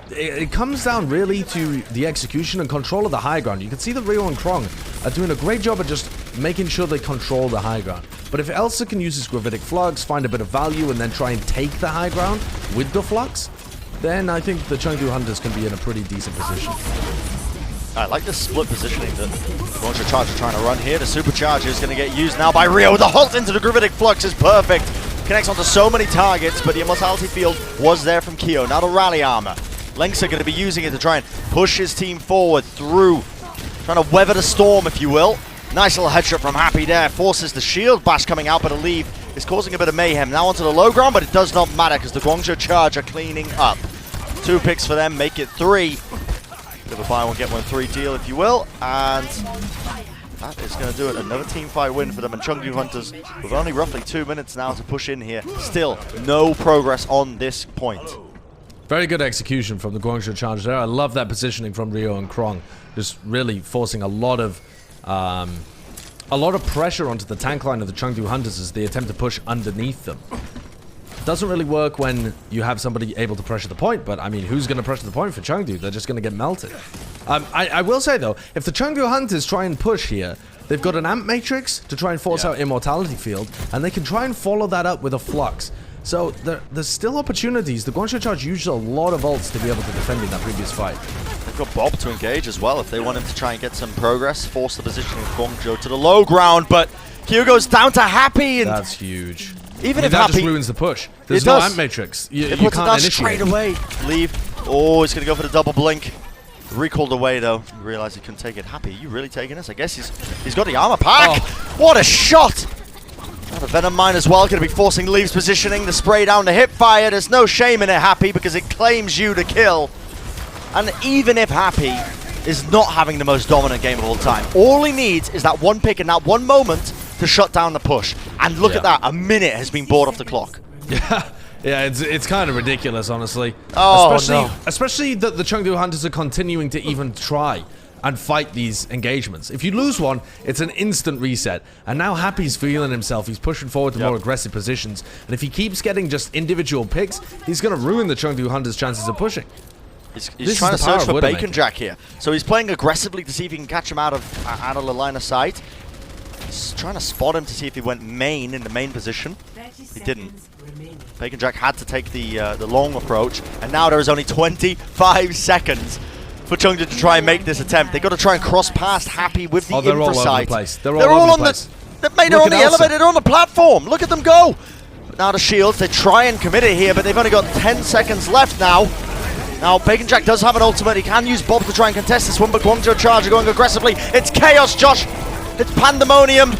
It comes down really to the execution and control of the high ground. You can see that Rio and Krong are doing a great job of just making sure they control the high ground. But if Elsa can use his Gravitic Flux, find a bit of value, and then try and take the high ground with the Flux, then I think the Chengdu Hunters can be in a pretty decent position. I like the split positioning that Guangzhou Charge are trying to run here. The Supercharger is going to get used now by Rio. The halt into the Gravitic Flux is perfect. Connects onto so many targets, but the Immortality Field was there from Kyo. Now the Rally Armor. Lengsa going to be using it to try and push his team forward through, trying to weather the storm, if you will. Nice little headshot from Happy there. Forces the shield bash coming out, but a leave is causing a bit of mayhem. Now onto the low ground, but it does not matter because the Guangzhou Charge are cleaning up. 2 picks for them, make it 3. Bit of a buy one, get one 3 deal, if you will. And that is going to do it. Another team fight win for them. And Chengdu Hunters, with only roughly 2 minutes now to push in here. Still, no progress on this point. Very good execution from the Guangzhou Charge there. I love that positioning from Rio and Krong. Just really forcing a lot of pressure onto the tank line of the Chengdu Hunters as they attempt to push underneath them. Doesn't really work when you have somebody able to pressure the point, but I mean, who's going to pressure the point for Chengdu? They're just going to get melted. I will say though, if the Chengdu Hunters try and push here, they've got an Amp Matrix to try and force out Immortality Field, and they can try and follow that up with a Flux. So there's still opportunities. The Guangzhou Charge used a lot of ults to be able to defend in that previous fight. They've got Bob to engage as well if they want him to try and get some progress. Force the positioning of Guangzhou to the low ground, but Kyo goes down to Happy. And that's huge. Even if that Happy just ruins the push. There's no Amp Matrix. You puts it can't down initiate. straight away. Leave. Oh, he's going to go for the double blink. Recalled away though. You realize he couldn't take it. Happy, are you really taking this? I guess he's got the armor pack. Oh. What a shot! Now the Venom Mine as well, going to be forcing Leave's positioning, the spray down, the hip fire. There's no shame in it, Happy, because it claims you to kill. And even if Happy is not having the most dominant game of all time, all he needs is that one pick in that one moment to shut down the push. And look at that, a minute has been bought off the clock. Yeah, it's kind of ridiculous, honestly. Oh, especially that the Chengdu Hunters are continuing to even try and fight these engagements. If you lose one, it's an instant reset. And now Happy's feeling himself. He's pushing forward to more aggressive positions. And if he keeps getting just individual picks, he's going to ruin the Chengdu Hunters' chances of pushing. He's trying to search for Bacon Jack here. So he's playing aggressively to see if he can catch him out of the line of sight. He's trying to spot him to see if he went main in the main position. He didn't. Bacon Jack had to take the long approach, and now there is only 25 seconds for Chengdu to try and make this attempt. They've got to try and cross past Happy with the they're all over the infra place. They're all on the they're on the elevator, they're on the platform. Look at them go. But now the shields, they try and commit it here, but they've only got 10 seconds left now. Now, Bacon Jack does have an ultimate. He can use Bob to try and contest this one, but Guangzhou Charge are going aggressively. It's chaos, Josh. It's pandemonium.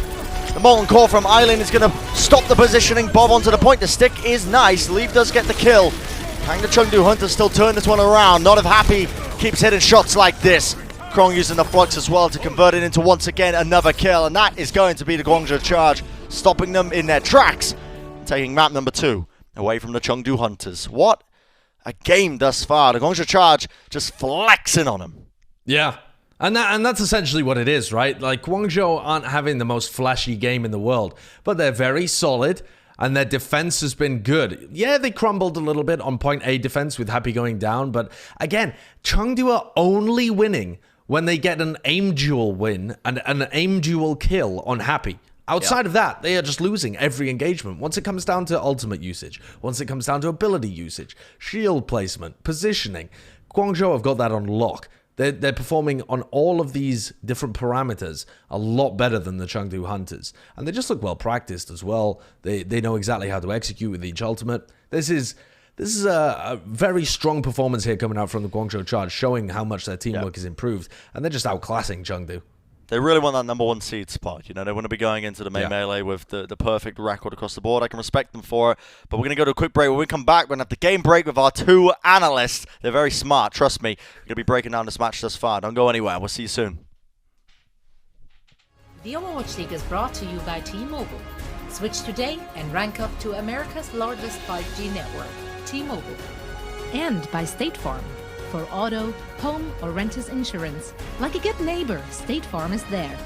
The Molten Core from Eileen is going to stop the positioning. Bob onto the point. The stick is nice. Leave does get the kill. Can the Chengdu Hunters still turn this one around? Not if Happy keeps hitting shots like this. Krong using the flux as well to convert it into, once again, another kill. And that is going to be the Guangzhou Charge, stopping them in their tracks, taking map number 2 away from the Chengdu Hunters. What a game thus far. The Guangzhou Charge just flexing on them. Yeah. And that's essentially what it is, right? Like, Guangzhou aren't having the most flashy game in the world, but they're very solid, and their defense has been good. Yeah, they crumbled a little bit on point A defense with Happy going down, but again, Chengdu are only winning when they get an aim duel win and an aim duel kill on Happy. Outside of that, they are just losing every engagement. Once it comes down to ultimate usage, once it comes down to ability usage, shield placement, positioning, Guangzhou have got that on lock. They're performing on all of these different parameters a lot better than the Chengdu Hunters. And they just look well practiced as well. They know exactly how to execute with each ultimate. This is a very strong performance here coming out from the Guangzhou Charge, showing how much their teamwork has improved. And they're just outclassing Chengdu. They really want that number 1 seed spot. You know, they want to be going into the main melee with the perfect record across the board. I can respect them for it. But we're going to go to a quick break. When we come back, we're going to have the game break with our 2 analysts. They're very smart, trust me. We're going to be breaking down this match thus far. Don't go anywhere. We'll see you soon. The Overwatch League is brought to you by T-Mobile. Switch today and rank up to America's largest 5G network, T-Mobile. And by State Farm. For auto, home, or renters insurance. Like a good neighbor, State Farm is there.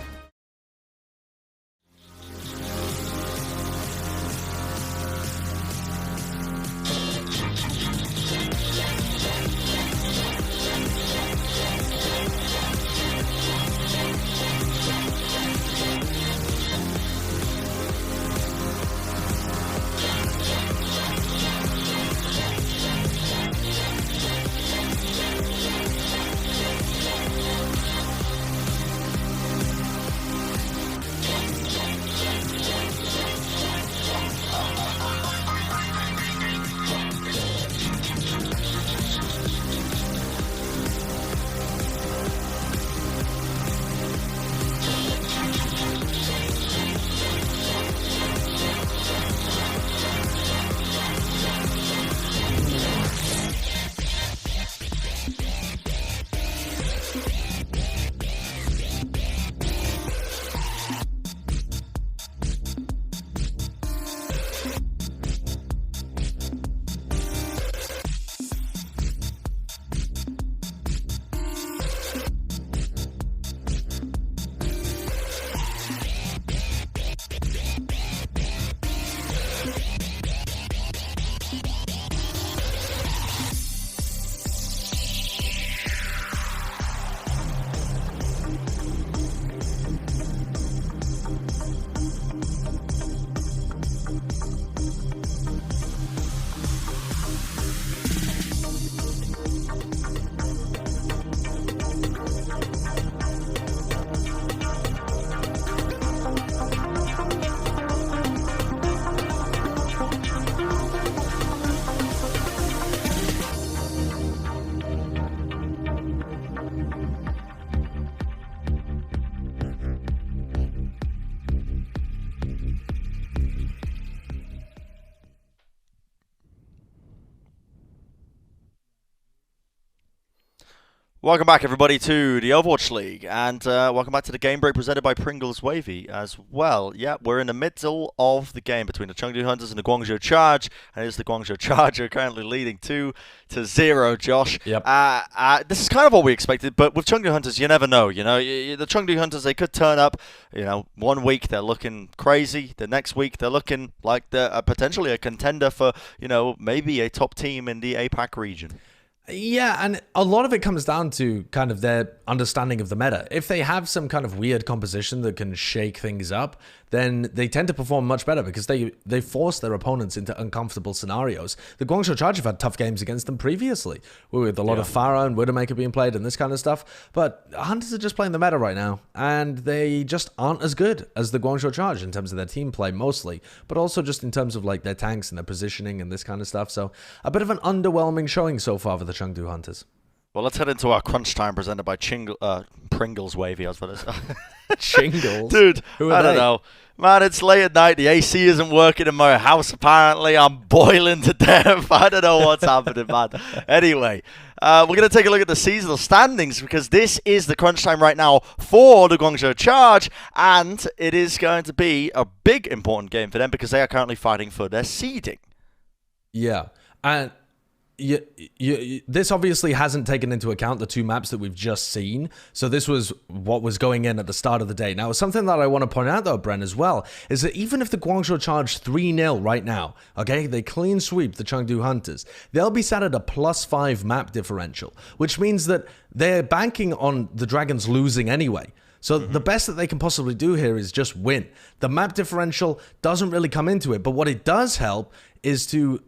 Welcome back, everybody, to the Overwatch League, and welcome back to the game break presented by Pringles Wavy as well. Yeah, we're in the middle of the game between the Chengdu Hunters and the Guangzhou Charge, and it's the Guangzhou Charge are currently leading 2-0, Josh. Yep. This is kind of what we expected, but with Chengdu Hunters, you never know. You know, the Chengdu Hunters, they could turn up. You know, one week they're looking crazy, the next week they're looking like they're potentially a contender for, you know, maybe a top team in the APAC region. Yeah, and a lot of it comes down to kind of their understanding of the meta. If they have some kind of weird composition that can shake things up, then they tend to perform much better because they force their opponents into uncomfortable scenarios. The Guangzhou Charge have had tough games against them previously, with a lot of Pharah and Widowmaker being played and this kind of stuff. But Hunters are just playing the meta right now, and they just aren't as good as the Guangzhou Charge in terms of their team play mostly, but also just in terms of like their tanks and their positioning and this kind of stuff. So a bit of an underwhelming showing so far for the Chengdu Hunters. Well, let's head into our crunch time presented by Pringles Wavy. I was about to say. Shingles? Dude, Who are I don't they? know. Man, it's late at night. The AC isn't working in my house, apparently. I'm boiling to death. I don't know what's happening, man. Anyway, we're going to take a look at the seasonal standings because this is the crunch time right now for the Guangzhou Charge, and it is going to be a big, important game for them because they are currently fighting for their seeding. Yeah, and this obviously hasn't taken into account the two maps that we've just seen. So this was what was going in at the start of the day. Now, something that I want to point out, though, Bren, as well, is that even if the Guangzhou Charge 3-0 right now, okay, they clean sweep the Chengdu Hunters, they'll be sat at a +5 map differential, which means that they're banking on the Dragons losing anyway. So the best that they can possibly do here is just win. The map differential doesn't really come into it, but what it does help is to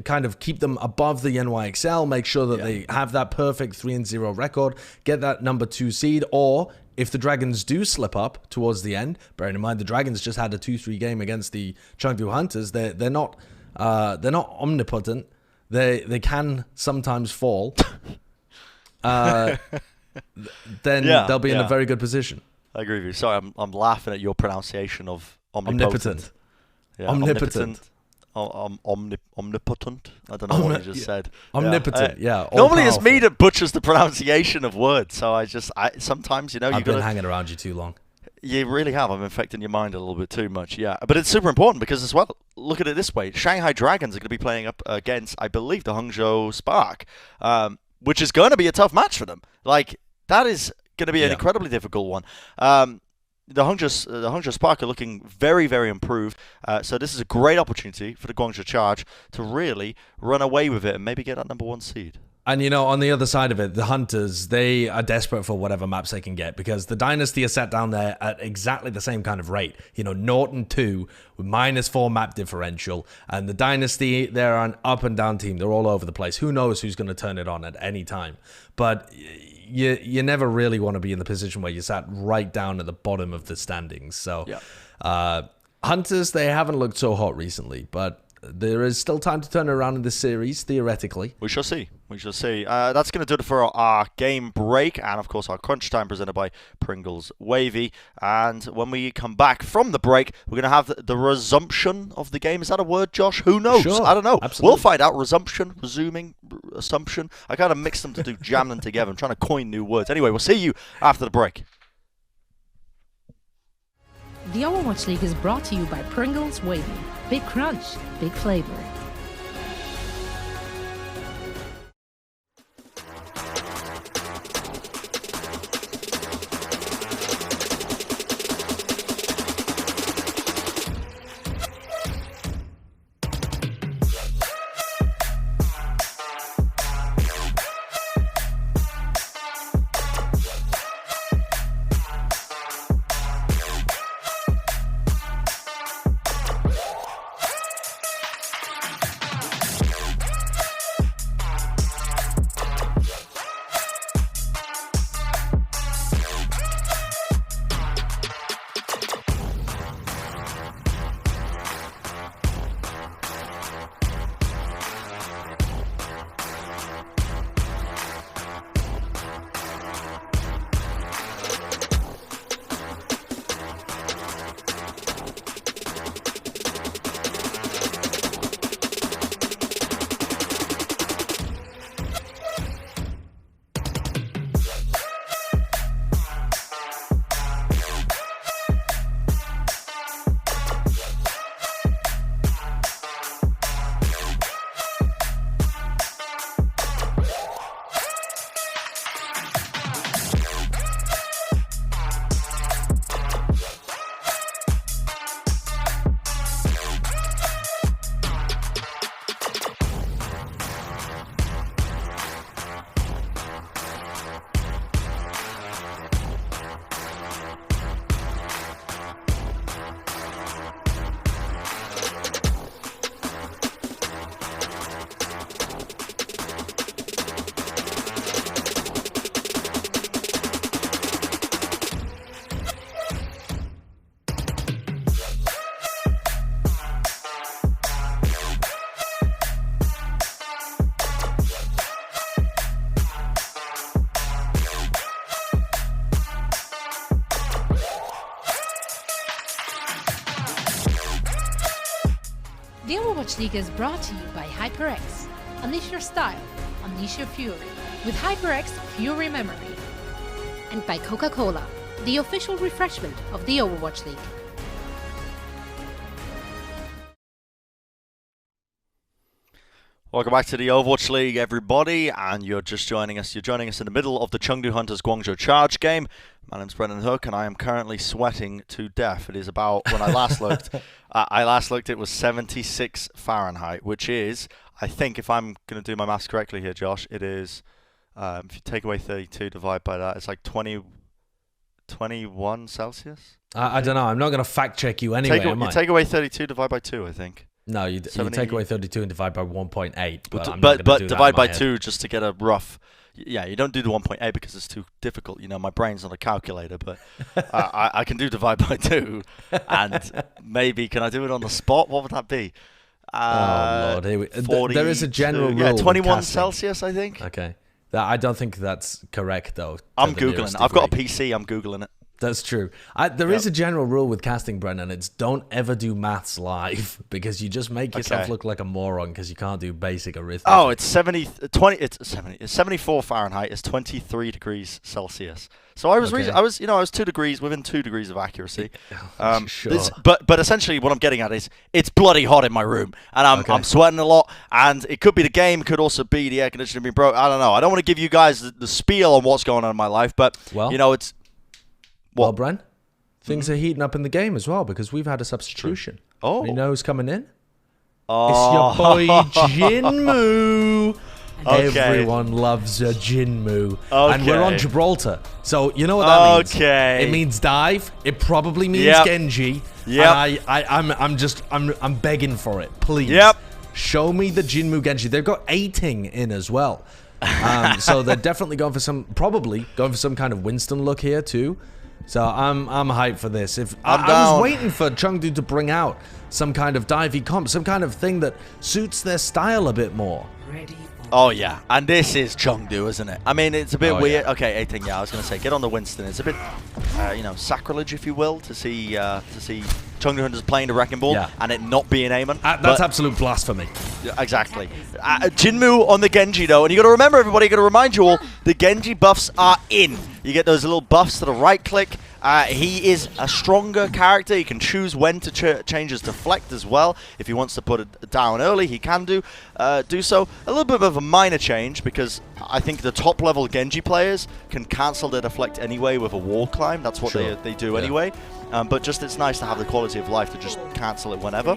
kind of keep them above the NYXL, make sure that they have that perfect 3-0 record, get that number 2 seed, or if the Dragons do slip up towards the end, bearing in mind the Dragons just had a 2-3 game against the Chengdu Hunters, they're not omnipotent. They can sometimes fall. Then they'll be in a very good position. I agree with you. Sorry, I'm laughing at your pronunciation of omnipotent. Omnipotent. Omnipotent. I don't know what you just said. Omnipotent. Normally it's me that butchers the pronunciation of words, so I sometimes I've been hanging around you too long. You really have. I'm infecting your mind a little bit too much, yeah. But it's super important because as well, look at it this way. Shanghai Dragons are going to be playing up against, I believe, the Hangzhou Spark, which is going to be a tough match for them. Like, that is going to be an incredibly difficult one. The Hangzhou Spark are looking very, very improved. So this is a great opportunity for the Guangzhou Charge to really run away with it and maybe get that number 1 seed. And, you know, on the other side of it, the Hunters, they are desperate for whatever maps they can get because the Dynasty are set down there at exactly the same kind of rate. You know, 0-2 with -4 map differential. And the Dynasty, they're an up and down team. They're all over the place. Who knows who's going to turn it on at any time. But you never really want to be in the position where you're sat right down at the bottom of the standings. So Hunters, they haven't looked so hot recently, but there is still time to turn around in this series, theoretically. We shall see. We shall see. That's going to do it for our game break and, of course, our crunch time presented by Pringles Wavy. And when we come back from the break, we're going to have the resumption of the game. Is that a word, Josh? Who knows? Sure, I don't know. absolutely. We'll find out. Resumption, resuming, assumption. I kind of mix them to jam them together. I'm trying to coin new words. Anyway, we'll see you after the break. The Overwatch League is brought to you by Pringles Wavy. Big crunch, big flavor. The Overwatch League is brought to you by HyperX. Unleash your style, unleash your fury with HyperX Fury Memory. And by Coca-Cola, the official refreshment of the Overwatch League. Welcome back to the Overwatch League, everybody, and you're just joining us. You're joining us in the middle of the Chengdu Hunters Guangzhou Charge game. My name's Brendan Hook, and I am currently sweating to death. It is about, when I last looked, it was 76 Fahrenheit, which is, I think, if I'm going to do my maths correctly here, Josh, it is, if you take away 32, divide by that, it's like 21 Celsius? I don't know. I'm not going to fact check you anyway, am I? You take away 32, divide by 2, I think. No, you take away 32 and divide by 1.8. But divide by 2 just to get a rough. Yeah, you don't do the 1.8 because it's too difficult. You know, my brain's not a calculator, but I can do divide by 2. And maybe, can I do it on the spot? What would that be? Oh, Lord. There is a general rule. Yeah, 21 Celsius, I think. Okay. I don't think that's correct, though. I'm Googling it. I've got a PC. I'm Googling it. That's true. There is a general rule with casting, Brendan. It's don't ever do maths live because you just make yourself look like a moron because you can't do basic arithmetic. Oh, it's 74 Fahrenheit. It's 23 degrees Celsius. So I was I was 2 degrees within 2 degrees of accuracy. Sure. But essentially what I'm getting at is it's bloody hot in my room and I'm sweating a lot, and it could be the game, it could also be the air conditioning being broke. I don't know. I don't want to give you guys the spiel on what's going on in my life, but it's. Well, Bren, things are heating up in the game as well because we've had a substitution. Oh. You know who's coming in? It's your boy Jinmu. Okay. Everyone loves a Jinmu. Okay. And we're on Gibraltar. So you know what that means? Okay. It means dive. It probably means Genji. Yep. And I'm begging for it. Please. Yep. Show me the Jinmu Genji. They've got Ating in as well. So they're definitely going for some kind of Winston look here too. So I'm hyped for this. I was waiting for Chengdu to bring out some kind of divey comp, some kind of thing that suits their style a bit more. Oh yeah, and this is Chengdu, isn't it? I mean, it's a bit weird. Yeah. Okay, 18. Yeah, I was gonna say, get on the Winston. It's a bit, sacrilege, if you will, to see Chengdu Hunters playing the Wrecking Ball and it not being Eamon. That's absolute blasphemy. Exactly. Jinmu on the Genji though, and you got to remember, everybody, you got to remind you all, the Genji buffs are in. You get those little buffs to the right click. He is a stronger character. He can choose when to change his deflect as well. If he wants to put it down early, he can do so. A little bit of a minor change because I think the top level Genji players can cancel their deflect anyway with a wall climb. That's what they do anyway. But just it's nice to have the quality of life to just cancel it whenever.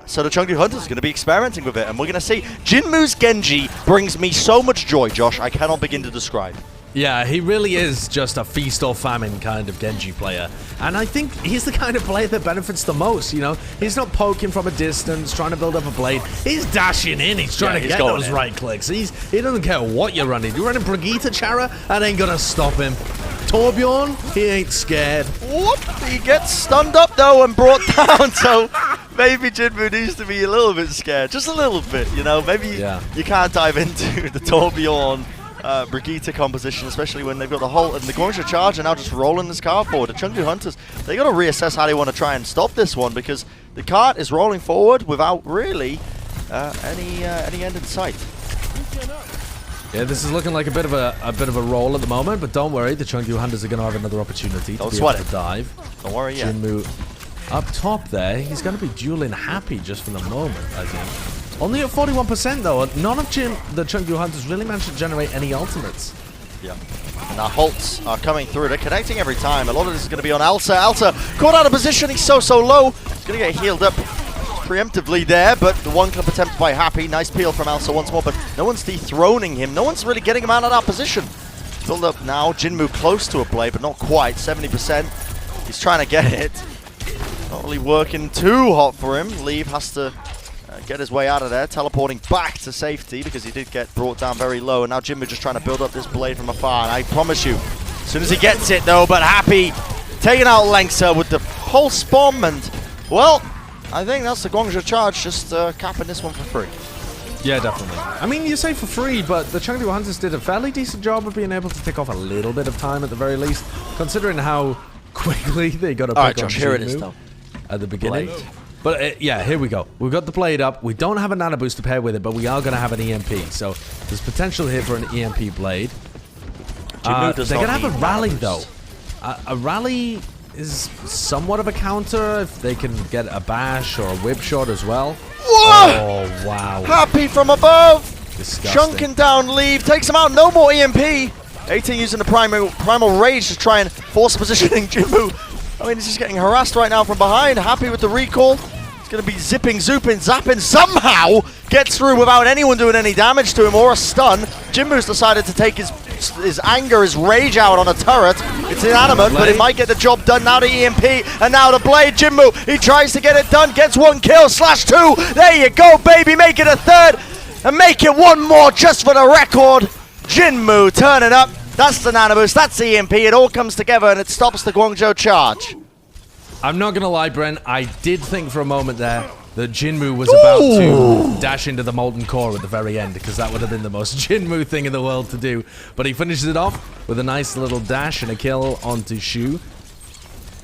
So the Chengdu Hunters is going to be experimenting with it, and we're going to see Jinmu's Genji brings me so much joy, Josh, I cannot begin to describe. Yeah, he really is just a feast or famine kind of Genji player. And I think he's the kind of player that benefits the most, you know? He's not poking from a distance, trying to build up a blade. He's dashing in. He's trying to get those right clicks. He doesn't care what you're running. You're running Brigitte Chara, that ain't gonna stop him. Torbjorn, he ain't scared. Whoop! He gets stunned up, though, and brought down, so maybe Jinmu needs to be a little bit scared. Just a little bit, you know? Maybe you can't dive into the Torbjorn Brigitte composition, especially when they've got the whole, and the Guangzhou Charge are now just rolling this car forward. The Chengdu Hunters, they got to reassess how they want to try and stop this one because the cart is rolling forward without really any end in sight. Yeah, this is looking like a bit of a roll at the moment, but don't worry, the Chengdu Hunters are going to have another opportunity to be able to dive. Don't worry, Jinmu up top there, he's going to be dueling happy just for the moment, I think. Only at 41% though, none of the Chengdu Hunters really managed to generate any ultimates. Yeah. And our halts are coming through. They're connecting every time. A lot of this is going to be on Alsa. Alsa caught out of position. He's so low. He's going to get healed up preemptively there, but the one-clip attempt by Happy. Nice peel from Alsa once more, but no one's dethroning him. No one's really getting him out of that position. Build up now. Jinmu close to a blade, but not quite. 70%. He's trying to get it. Not really working too hot for him. Leave has to get his way out of there, teleporting back to safety because he did get brought down very low, and now Jinmu just trying to build up this blade from afar, and I promise you, as soon as he gets it though, but Happy taking out Lengsa with the pulse bomb, and well, I think that's the Guangzhou Charge just capping this one for free. Yeah, definitely. I mean, you say for free, but the Chengdu Hunters did a fairly decent job of being able to take off a little bit of time at the very least, considering how quickly they got a pick on Josh, here it is though. At the beginning. But yeah, here we go. We've got the blade up. We don't have a nano boost to pair with it, but we are going to have an EMP. So there's potential here for an EMP blade. They're going to have a rally, though. A rally is somewhat of a counter if they can get a bash or a whip shot as well. Whoa! Oh, wow. Happy from above. Disgusting. Chunking down leave. Takes him out. No more EMP. 18 using the primal rage to try and force positioning Jinmu. I mean, he's just getting harassed right now from behind. Happy with the recall. It's going to be zipping, zooping, zapping. Somehow gets through without anyone doing any damage to him or a stun. Jinmu's decided to take his anger, his rage out on a turret. It's inanimate, but it might get the job done. Now the EMP, and now the blade. Jinmu, he tries to get it done, gets one kill, /2. There you go, baby, make it a third, and make it one more just for the record. Jinmu turning up. That's the nanoboost, that's the EMP. It all comes together, and it stops the Guangzhou Charge. I'm not going to lie, Brent. I did think for a moment there that Jinmu was about to dash into the molten core at the very end, because that would have been the most Jinmu thing in the world to do. But he finishes it off with a nice little dash and a kill onto Shu,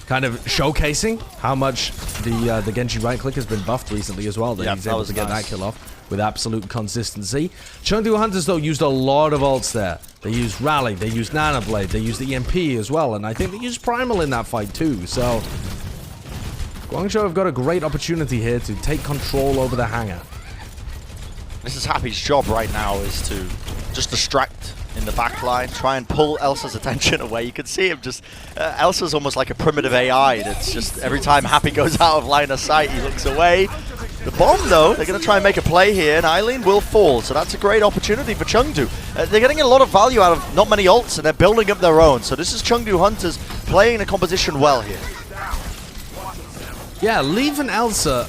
kind of showcasing how much the Genji right click has been buffed recently as well. That he's able to get that kill off with absolute consistency. Chengdu Hunters, though, used a lot of ults there. They used Rally, they used Nano Blade, they used the EMP as well, and I think they used Primal in that fight too. So Guangzhou have got a great opportunity here to take control over the hangar. This is Happy's job right now, is to just distract in the back line, try and pull Elsa's attention away. You can see him just, Elsa's almost like a primitive AI that's just, every time Happy goes out of line of sight, he looks away. The bomb, though, they're going to try and make a play here, and Eileen will fall, so that's a great opportunity for Chengdu. They're getting a lot of value out of not many ults, and they're building up their own, so this is Chengdu Hunters playing the composition well here. Yeah, Leaf and Elsa,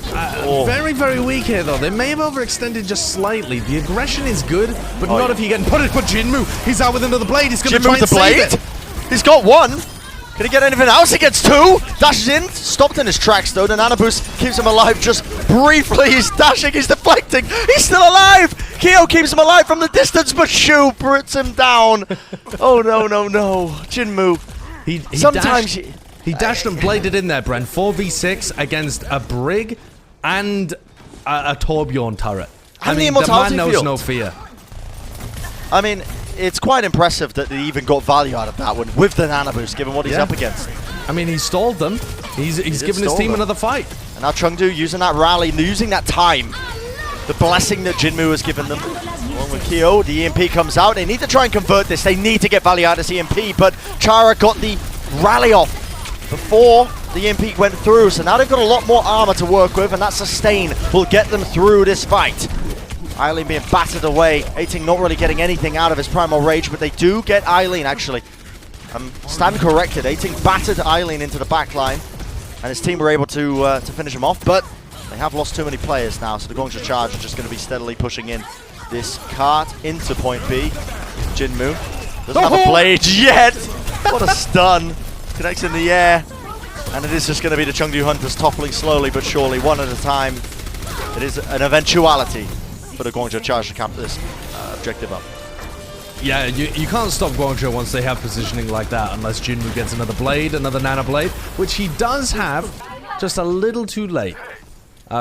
very, very weak here, though. They may have overextended just slightly. The aggression is good, but not if you get put it. But Jinmu, he's out with another blade. He's going to try and save it. He's got one. Can he get anything else? He gets two. Dashes in. Stopped in his tracks, though. The nano boost keeps him alive just briefly. He's dashing. He's deflecting. He's still alive. Kyo keeps him alive from the distance, but Shu puts him down. Oh, no, no, no. Jinmu. He dashed and bladed in there, Bren. 4v6 against a Brig and a Torbjorn turret. I mean, the man knows no fear. I mean, it's quite impressive that they even got value out of that one with the nano boost, given what he's up against. I mean, he stalled them. He's given his team another fight. And now Chengdu using that rally, using that time. The blessing that Jinmu has given them. Along with Kyo, the EMP comes out. They need to try and convert this. They need to get value out of this EMP, but Chara got the rally off before the EMP went through, so now they've got a lot more armor to work with, and that sustain will get them through this fight. Eileen being battered away. 18 not really getting anything out of his primal rage, but they do get Eileen, actually. Stand corrected. 18 battered Eileen into the back line, and his team were able to finish him off, but they have lost too many players now, so the Guangzhou Charge are just going to be steadily pushing in this cart into point B. Jinmu doesn't have a blade yet. What a stun. Connects in the air, and it is just going to be the Chengdu Hunters toppling slowly but surely, one at a time. It is an eventuality for the Guangzhou Charge to cap this objective up. Yeah, you can't stop Guangzhou once they have positioning like that, unless Jinmu gets another blade, another nano blade, which he does have, just a little too late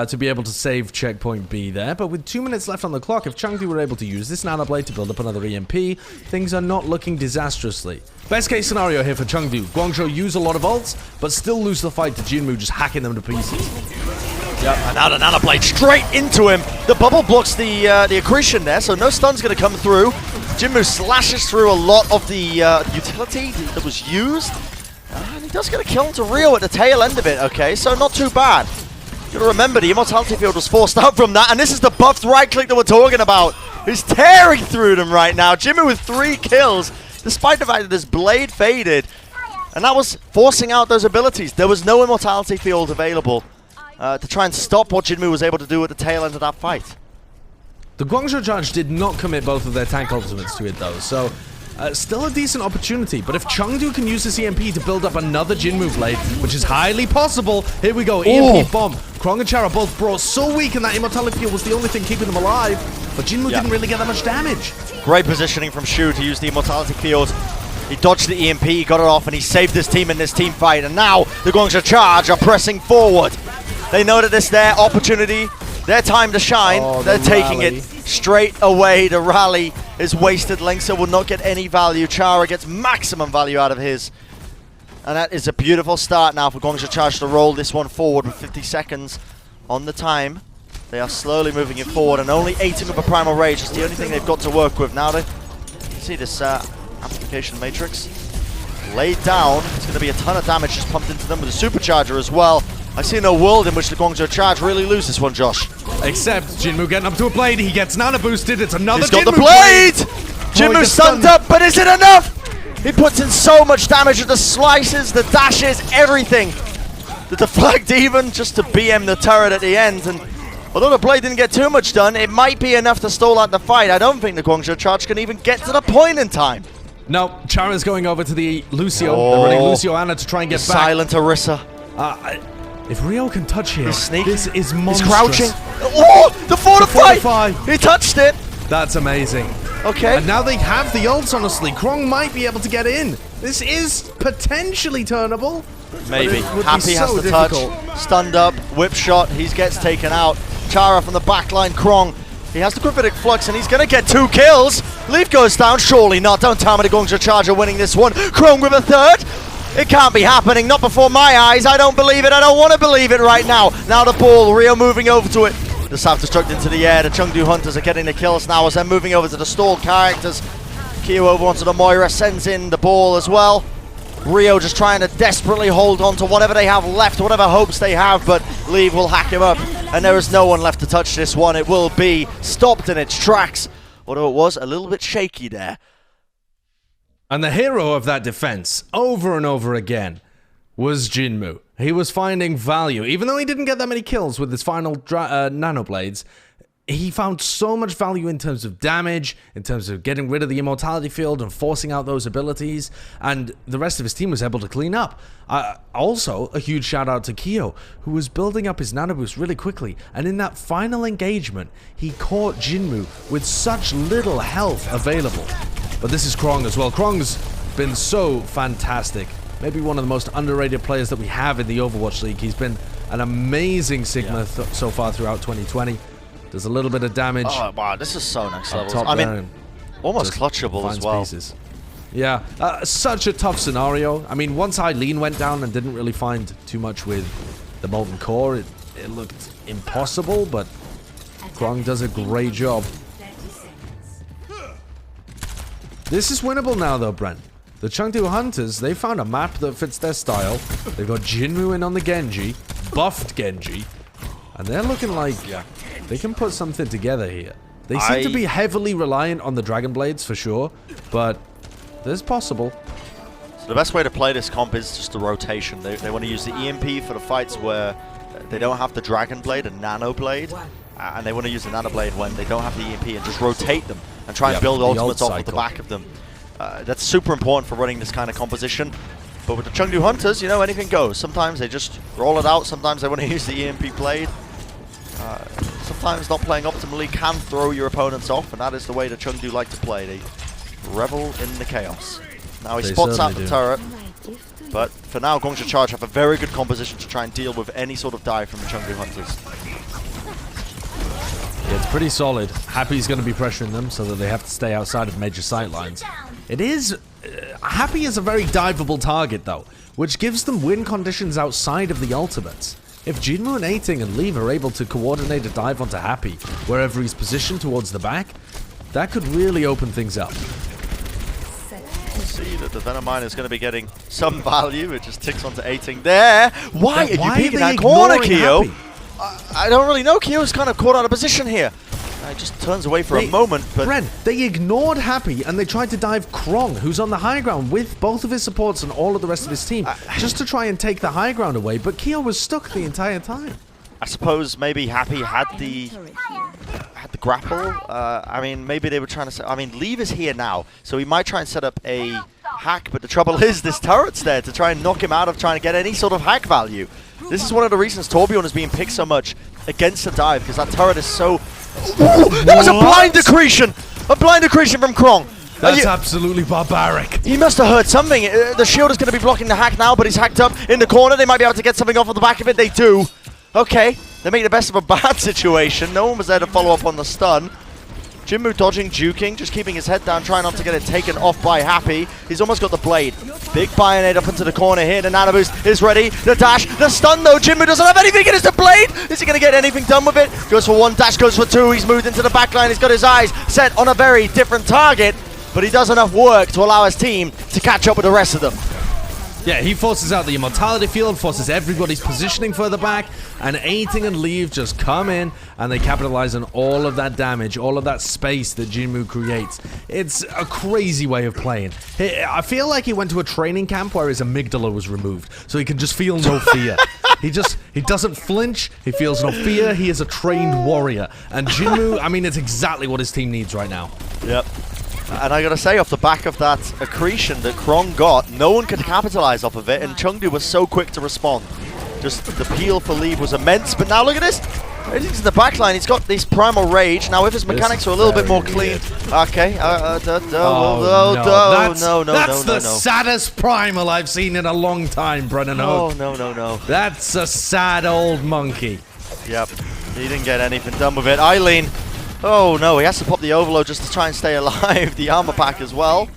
to be able to save checkpoint B there. But with 2 minutes left on the clock, if Chengdu were able to use this nano blade to build up another EMP, things are not looking disastrously. Best case scenario here for Chengdu. Guangzhou use a lot of ults, but still lose the fight to Jinmu, just hacking them to pieces. Yep, and now the nano blade straight into him. The bubble blocks the accretion there, so no stun's going to come through. Jinmu slashes through a lot of the utility that was used. And he does get a kill into Rio at the tail end of it, okay, so not too bad. You gotta remember, the immortality field was forced out from that, and this is the buffed right click that we're talking about. He's tearing through them right now. Jinmu with 3 kills, despite the fact that his blade faded. And that was forcing out those abilities. There was no immortality field available to try and stop what Jinmu was able to do at the tail end of that fight. The Guangzhou Charge did not commit both of their tank ultimates to it, though, so still a decent opportunity. But if Chengdu can use this EMP to build up another Jinmu blade, which is highly possible, here we go, EMP bomb. Krong and Chara both brought so weak, and that immortality field was the only thing keeping them alive, but Jinmu didn't really get that much damage. Great positioning from Shu to use the immortality field. He dodged the EMP, he got it off, and he saved his team in this team fight. And now the Guangzhou Charge are pressing forward. They know that it's their opportunity, their time to shine. They're taking it straight away. The rally is wasted. Lengsa will not get any value. Chara gets maximum value out of his. And that is a beautiful start now for Guangzhou Charge to roll this one forward with 50 seconds on the time. They are slowly moving it forward, and only 18 with a Primal Rage is the only thing they've got to work with. Now they see this amplification matrix laid down. It's going to be a ton of damage just pumped into them with a supercharger as well. I see no world in which the Guangzhou Charge really lose this one, Josh. Except Jinmu getting up to a blade. He gets nano boosted. It's another. He's got Jinmu the blade! Jinmu stunned up, but is it enough? He puts in so much damage with the slices, the dashes, everything. The deflect even, just to BM the turret at the end. And although the blade didn't get too much done, it might be enough to stall out the fight. I don't think the Guangzhou Charge can even get to the point in time. No, Chara's going over to the Lucio. They're running Lucio Anna to try and get back. Silent Orisa. If Rio can touch here, this is monstrous. He's crouching. Oh, the fortify! He touched it. That's amazing. Okay. And now they have the ults, honestly. Krong might be able to get in. This is potentially turnable. Maybe. Happy has to touch. Stunned up. Whip shot. He gets taken out. Chara from the backline. Krong. He has the Gravitic Flux and he's going to get 2 kills. Leaf goes down. Surely not. Don't tell me the Guangzhou Charge are winning this one. Krong with a 3rd. It can't be happening. Not before my eyes. I don't believe it. I don't want to believe it right now. Now the ball. Rio moving over to it. The self-destruct into the air. The Chengdu Hunters are getting the kills now as they're moving over to the stalled characters. Kyo over onto the Moira, sends in the ball as well. Rio just trying to desperately hold on to whatever they have left, whatever hopes they have, but Leave will hack him up. And there is no one left to touch this one. It will be stopped in its tracks. Although it was a little bit shaky there. And the hero of that defense, over and over again, was Jinmu. He was finding value. Even though he didn't get that many kills with his final nano blades, he found so much value in terms of damage, in terms of getting rid of the immortality field and forcing out those abilities, and the rest of his team was able to clean up. Also, a huge shout out to Kyo, who was building up his nano boost really quickly, and in that final engagement, he caught Jinmu with such little health available. But this is Krong as well. Krong's been so fantastic. Maybe one of the most underrated players that we have in the Overwatch League. He's been an amazing Sigma so far throughout 2020. Does a little bit of damage. Oh, wow, this is so next level. I mean, almost clutchable as well. Pieces. Yeah, such a tough scenario. I mean, once Eileen went down and didn't really find too much with the Molten Core, it looked impossible, but Krong does a great job. This is winnable now, though, Brent. The Chengdu Hunters, they found a map that fits their style. They've got Jinmu in on the Genji, buffed Genji, and they're looking like they can put something together here. They seem to be heavily reliant on the Dragon Blades for sure, but there's possible. So the best way to play this comp is just the rotation. They want to use the EMP for the fights where they don't have the Dragon Blade and Nano Blade, and they want to use the Nano Blade when they don't have the EMP and just rotate them and try and build ultimates off of the back of them. That's super important for running this kind of composition. But with the Chengdu Hunters, you know, anything goes. Sometimes they just roll it out. Sometimes they want to use the EMP blade. Sometimes not playing optimally can throw your opponents off, and that is the way the Chengdu like to play. They revel in the chaos. Now he spots out the turret. But for now, Guangzhou Charge have a very good composition to try and deal with any sort of dive from the Chengdu Hunters. Yeah, it's pretty solid. Happy's going to be pressuring them so that they have to stay outside of major sightlines. It is... Happy is a very diveable target, though, which gives them win conditions outside of the ultimates. If Jinmu and Aiting and Leave are able to coordinate a dive onto Happy, wherever he's positioned towards the back, that could really open things up. See that the Venomine is going to be getting some value. It just ticks onto Aiting there. Why are you peeking that corner, Kyo? I don't really know. Kyo's kind of caught out of position here. He just turns away for a moment, but... Bren, they ignored Happy and they tried to dive Krong, who's on the high ground with both of his supports and all of the rest of his team, just to try and take the high ground away, but Kyo was stuck the entire time. I suppose maybe Happy had the grapple. I mean, maybe they were trying to set... I mean, Leave is here now, so he might try and set up a hack, but the trouble is this turret's there to try and knock him out of trying to get any sort of hack value. This is one of the reasons Torbjorn is being picked so much against the dive, because that turret is so... Ooh, that was a blind accretion! A blind accretion from Krong. That's absolutely barbaric. He must have heard something. The shield is going to be blocking the hack now, but he's hacked up in the corner. They might be able to get something off of the back of it. They do. Okay, they make the best of a bad situation. No one was there to follow up on the stun. Jinmu dodging, juking, just keeping his head down, trying not to get it taken off by Happy. He's almost got the blade. Big Bionade up into the corner here. The Nano Boost is ready. The dash, the stun though. Jinmu doesn't have anything against the blade. Is he going to get anything done with it? Goes for one, dash goes for two. He's moved into the backline. He's got his eyes set on a very different target, but he does enough work to allow his team to catch up with the rest of them. Yeah, he forces out the Immortality Field, forces everybody's positioning further back, and Aiting and Leave just come in, and they capitalize on all of that damage, all of that space that Jinmu creates. It's a crazy way of playing. I feel like he went to a training camp where his amygdala was removed, so he can just feel no fear. He doesn't flinch, he feels no fear, he is a trained warrior. And Jinmu, I mean, it's exactly what his team needs right now. Yep. And I gotta say, off the back of that accretion that Krong got, no one could capitalize off of it, and Chengdu was so quick to respond. Just the peel for Leave was immense, but now look at this. He's in the backline, he's got this primal rage. Now if his mechanics are a little bit more clean. Okay, That's the saddest primal I've seen in a long time, Brennan Hook. Oh, no. That's a sad old monkey. Yep, he didn't get anything done with it. Eileen. Oh no, he has to pop the overload just to try and stay alive. The armor pack as well.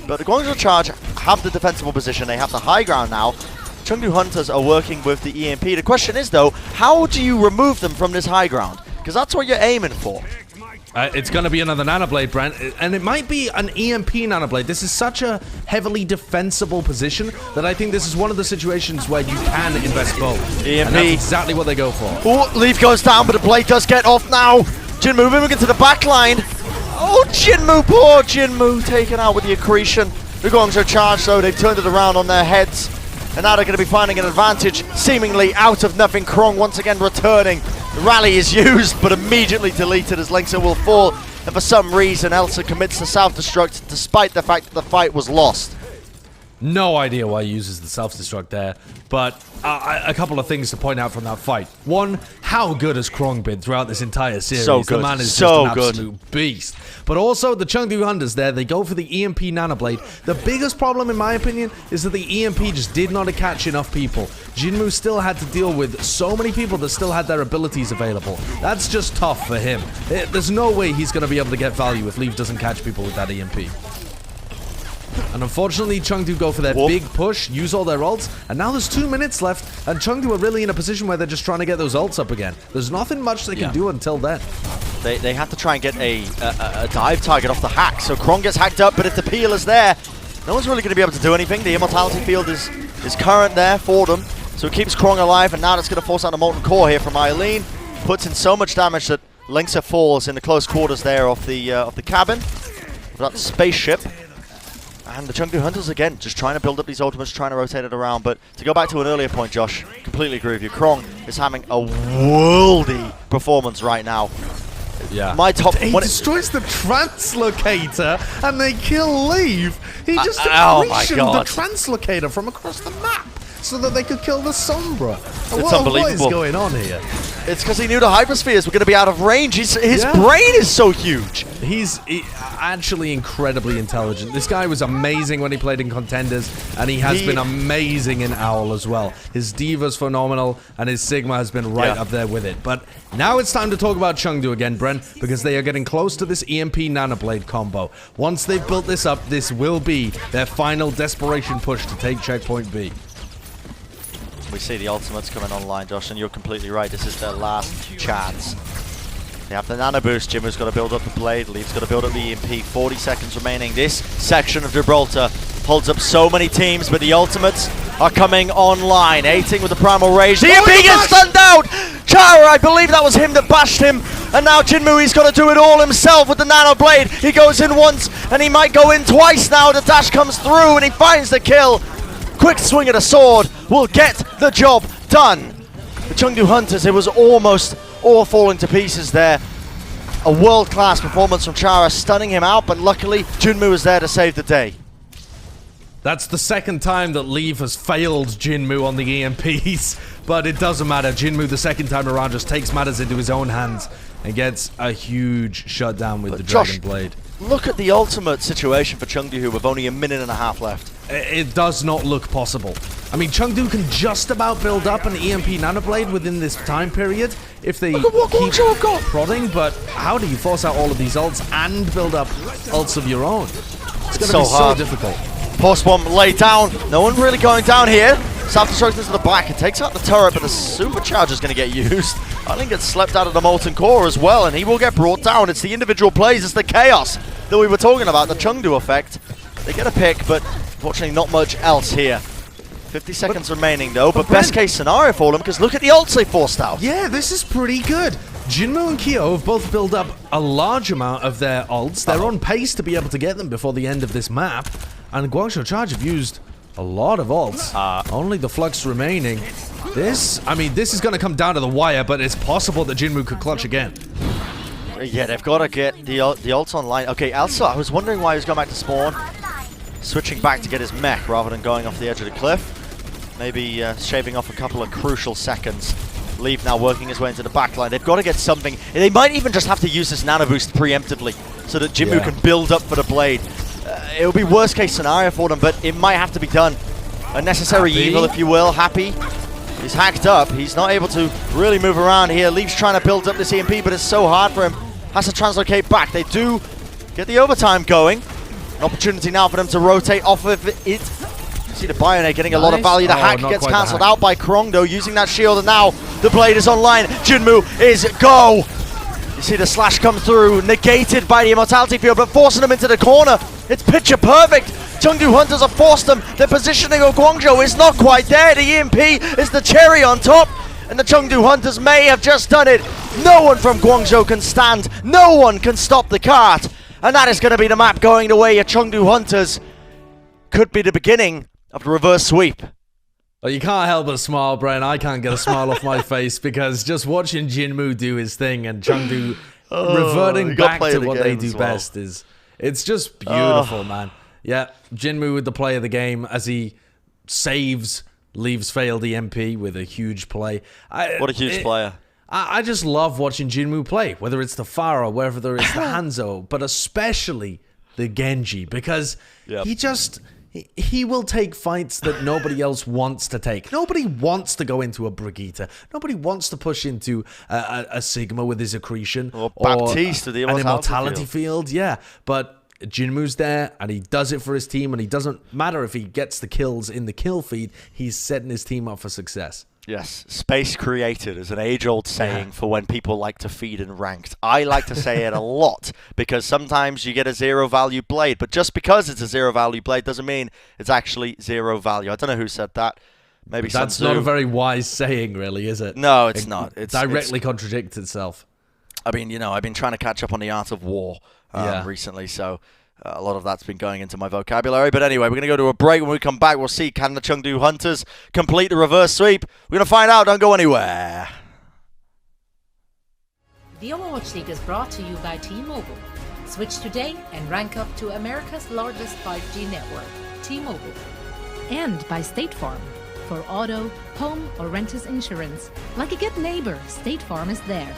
But the Guangzhou Charge have the defensible position. They have the high ground now. Chengdu Hunters are working with the EMP. The question is though, how do you remove them from this high ground? Because that's what you're aiming for. It's going to be another Nanoblade, Brent, and it might be an EMP Nanoblade. This is such a heavily defensible position that I think this is one of the situations where you can invest both. EMP. And that's exactly what they go for. Oh, Leaf goes down, but the blade does get off now. Jinmu moving into the back line. Oh, Jinmu, poor Jinmu, taken out with the accretion. The Guangzhou Charge, though, they've turned it around on their heads. And now they're going to be finding an advantage, seemingly out of nothing. Krong once again returning. The rally is used, but immediately deleted as Linksa will fall. And for some reason, Elsa commits to self-destruct, despite the fact that the fight was lost. No idea why he uses the self-destruct there, but a couple of things to point out from that fight. One, how good has Krong been throughout this entire series? So good. The man is so just an good. absolute beast. But also, the Chengdu Hunters there, they go for the EMP Nanoblade. The biggest problem, in my opinion, is that the EMP just did not catch enough people. Jinmu still had to deal with so many people that still had their abilities available. That's just tough for him. There's no way he's going to be able to get value if Leaf doesn't catch people with that EMP. And unfortunately, Chengdu go for their big push, use all their ults, and now there's 2 minutes left, and Chengdu are really in a position where they're just trying to get those ults up again. There's nothing much they can do until then. They have to try and get a dive target off the hack, so Krong gets hacked up, but if the peel is there, no one's really going to be able to do anything. The Immortality Field is current there for them, so it keeps Krong alive, and now that's going to force out a Molten Core here from Eileen. Puts in so much damage that Linksa falls in the close quarters there of the cabin, of that spaceship. And the Chengdu Hunters again, just trying to build up these ultimates, trying to rotate it around. But to go back to an earlier point, Josh, completely agree with you. Krong is having a worldy performance right now. Yeah. My top. He destroys the translocator and they kill Leave. He just oh my accretioned God. the translocator from across the map so that they could kill the Sombra. It's unbelievable. What is going on here? It's because he knew the hyperspheres were going to be out of range. His brain is so huge. He's actually incredibly intelligent. This guy was amazing when he played in Contenders, and he has been amazing in Owl as well. His Diva's phenomenal, and his Sigma has been right up there with it. But now it's time to talk about Chengdu again, Brent, because they are getting close to this EMP Nanoblade combo. Once they've built this up, this will be their final desperation push to take Checkpoint B. We see the ultimates coming online, Josh, and you're completely right. This is their last chance. They have the Nano Boost. Jimu's got to build up the blade. Leaf's got to build up the EMP. 40 seconds remaining. This section of Gibraltar holds up so many teams, but the ultimates are coming online. 18 with the Primal Rage. The EMP gets stunned out! Chara, I believe that was him that bashed him. And now Jinmu, he's got to do it all himself with the Nano Blade. He goes in once, and he might go in twice now. The dash comes through, and he finds the kill. Quick swing of the sword will get the job done. The Chengdu Hunters, it was almost all falling to pieces there. A world-class performance from Chara, stunning him out, but luckily Jinmu was there to save the day. That's the second time that Leave has failed Jinmu on the EMPs, but it doesn't matter. Jinmu, the second time around, just takes matters into his own hands and gets a huge shutdown with the Dragon Blade. look at the ultimate situation for Chengdu with only a minute and a half left. It does not look possible. I mean, Chengdu can just about build up an EMP Nanoblade within this time period if they keep prodding, but how do you force out all of these ults and build up ults of your own? It's going to be so difficult. Post bomb laid down. No one really going down here. Self-destruct into the back. It takes out the turret, but the supercharger is going to get used. I think it's slept out of the Molten Core as well, and he will get brought down. It's the individual plays. It's the chaos that we were talking about, the Chengdu effect. They get a pick, but unfortunately not much else here. 50 seconds remaining though, but best case scenario for them, because look at the ults they forced out. Yeah, this is pretty good. Jinmu and Kyo have both built up a large amount of their ults. They're on pace to be able to get them before the end of this map. And Guangzhou Charge have used a lot of ults. Only the Flux remaining. This is going to come down to the wire, but it's possible that Jinmu could clutch again. Yeah, they've got to get the ults online. Okay, Elsa, I was wondering why he was going back to spawn. Switching back to get his mech rather than going off the edge of the cliff. Maybe shaving off a couple of crucial seconds. Leave now working his way into the backline. They've got to get something. They might even just have to use this nano boost preemptively so that Jinmu can build up for the blade. It will be worst case scenario for them, but it might have to be done. A necessary evil, if you will. Happy. He's hacked up. He's not able to really move around here. Leaf's trying to build up this EMP, but it's so hard for him. Has to translocate back. They do get the overtime going. An opportunity now for them to rotate off of it. You see the Bionate getting a lot of value. The hack gets cancelled out by Krong, though, using that shield, and now the blade is online. Jinmu is go! You see the slash come through, negated by the Immortality Field, but forcing them into the corner. It's picture perfect. Chengdu Hunters have forced them. Their positioning of Guangzhou is not quite there. The EMP is the cherry on top, and the Chengdu Hunters may have just done it. No one from Guangzhou can stand. No one can stop the cart. And that is going to be the map going the way of Chengdu Hunters. Could be the beginning of the reverse sweep. Well, you can't help but smile, Brian. I can't get a smile off my face because just watching Jinmu do his thing and Chengdu reverting back to what they do best it's just beautiful, man. Yeah, Jinmu with the play of the game as he saves Leaves failed EMP with a huge play. What a huge player. I just love watching Jinmu play, whether it's the Pharah, whether it's the Hanzo, but especially the Genji, because he will take fights that nobody else wants to take. Nobody wants to go into a Brigitte. Nobody wants to push into a Sigma with his accretion. Or Baptiste to the Immortality Field. Yeah, but Jinmu's there, and he does it for his team, and he doesn't matter if he gets the kills in the kill feed. He's setting his team up for success. Yes, space created is an age-old saying for when people like to feed in ranked. I like to say it a lot because sometimes you get a zero-value blade, but just because it's a zero-value blade doesn't mean it's actually zero value. I don't know who said that. Maybe that's not a very wise saying, really, is it? No, it's not. It directly contradicts itself. I mean, you know, I've been trying to catch up on the art of war recently, so a lot of that's been going into my vocabulary. But anyway, we're going to go to a break. When we come back, we'll see, can the Chengdu Hunters complete the reverse sweep? We're going to find out. Don't go anywhere. The Overwatch League is brought to you by T-Mobile. Switch today and rank up to America's largest 5G network, T-Mobile. And by State Farm. For auto, home, or renters insurance. Like a good neighbor, State Farm is there.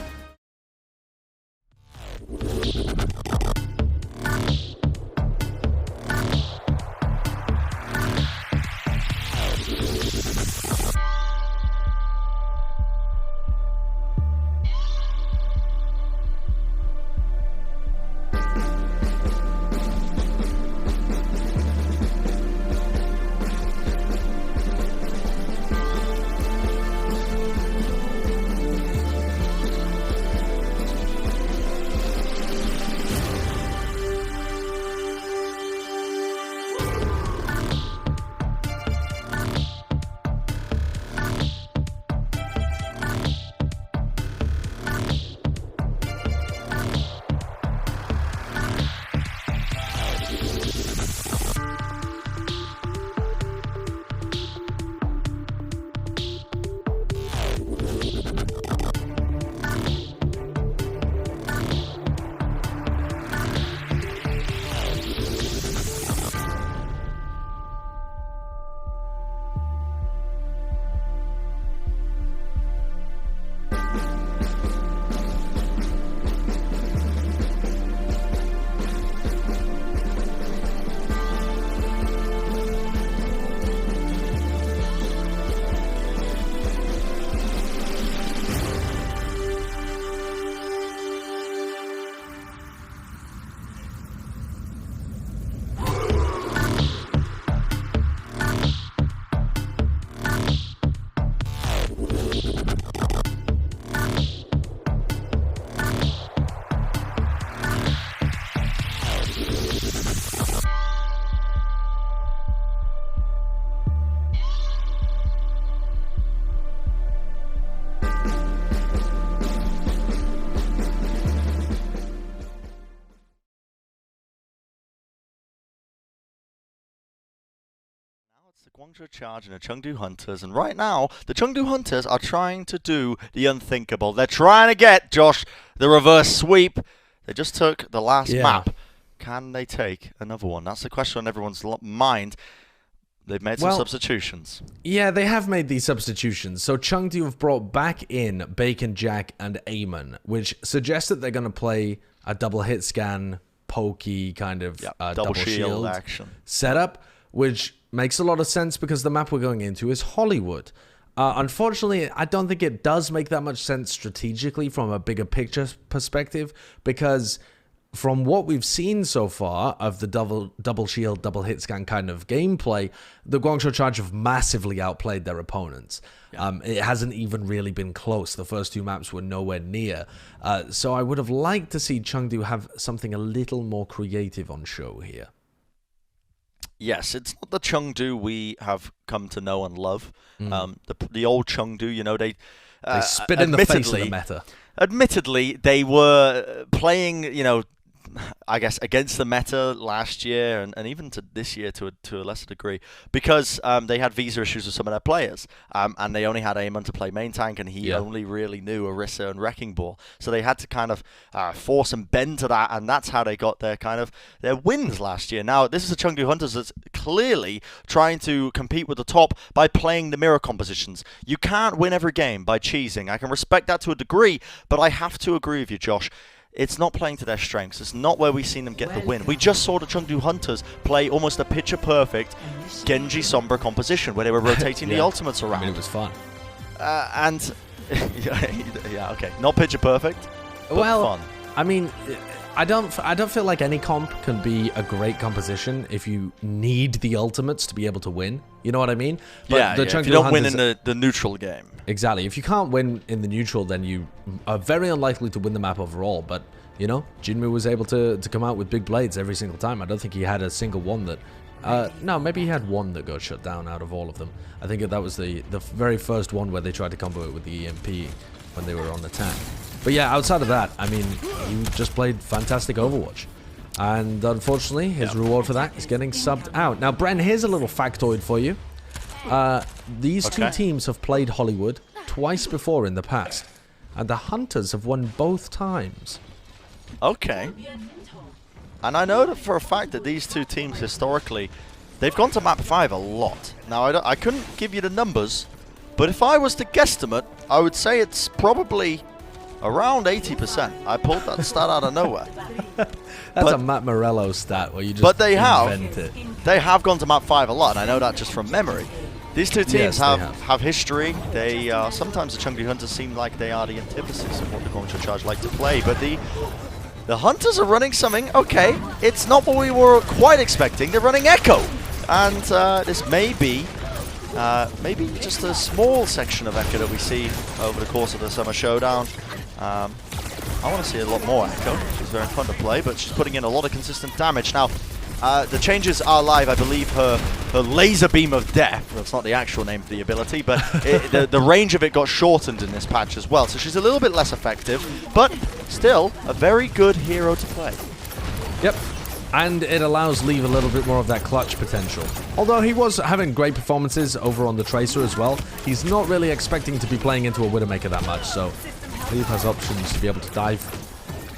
the Guangzhou Charge and the Chengdu Hunters, and right now, the Chengdu Hunters are trying to do the unthinkable. They're trying to get, Josh, the reverse sweep. They just took the last map. Can they take another one? That's the question on everyone's mind. They've made some substitutions. Yeah, they have made these substitutions. So Chengdu have brought back in Bacon Jack and Eamon, which suggests that they're going to play a double hit scan, pokey kind of double shield action setup, which makes a lot of sense because the map we're going into is Hollywood. Unfortunately, I don't think it does make that much sense strategically from a bigger picture perspective, because from what we've seen so far of the double shield, double hit scan kind of gameplay, the Guangzhou Charge have massively outplayed their opponents. It hasn't even really been close. The first two maps were nowhere near. So I would have liked to see Chengdu have something a little more creative on show here. Yes, it's not the Chengdu we have come to know and love. The old Chengdu, you know, they spit in the face of the meta. Admittedly, they were playing, you know, I guess against the meta last year and even to this year to a lesser degree, because they had visa issues with some of their players, and they only had Eamon to play main tank, and he only really knew Orisa and Wrecking Ball, so they had to kind of force and bend to that, and that's how they got their their wins last year. Now this is a Chengdu Hunters that's clearly trying to compete with the top by playing the mirror compositions. You can't win every game by cheesing. I can respect that to a degree, but I have to agree with you, Josh. It's not playing to their strengths. It's not where we've seen them get the win. We just saw the Chengdu Hunters play almost a picture-perfect Genji Sombra composition where they were rotating the ultimates around. I mean, it was fun. And yeah, okay, not picture-perfect, but fun. I mean, I don't feel like any comp can be a great composition if you need the ultimates to be able to win. You know what I mean? But if you don't win in the neutral game. Exactly. If you can't win in the neutral, then you are very unlikely to win the map overall. But, you know, Jinmu was able to come out with big blades every single time. I don't think he had a single one that... no, maybe he had one that got shut down out of all of them. I think that was the very first one where they tried to combo it with the EMP when they were on attack. But yeah, outside of that, I mean, he just played fantastic Overwatch. And unfortunately, his reward for that is getting subbed out. Now, Bren, here's a little factoid for you. These two teams have played Hollywood twice before in the past. And the Hunters have won both times. Okay. And I know that for a fact that these two teams historically, they've gone to map 5 a lot. Now, I couldn't give you the numbers, but if I was to guesstimate, I would say it's probably around 80%. I pulled that stat out of nowhere. That's a Matt Morello stat where you just invent it. They have gone to map 5 a lot, and I know that just from memory. These two teams have history. They sometimes the Chengdu Hunters seem like they are the antithesis of what the Guangzhou Charge like to play, but the Hunters are running something, okay, it's not what we were quite expecting. They're running Echo, and this may be maybe just a small section of Echo that we see over the course of the Summer Showdown. I want to see a lot more Echo. She's very fun to play, but she's putting in a lot of consistent damage. Now, the changes are live. I believe her laser beam of death, that's not the actual name of the ability, but the range of it got shortened in this patch as well. So she's a little bit less effective, but still a very good hero to play. Yep. And it allows Leave a little bit more of that clutch potential. Although he was having great performances over on the Tracer as well, he's not really expecting to be playing into a Widowmaker that much, so Leave has options to be able to dive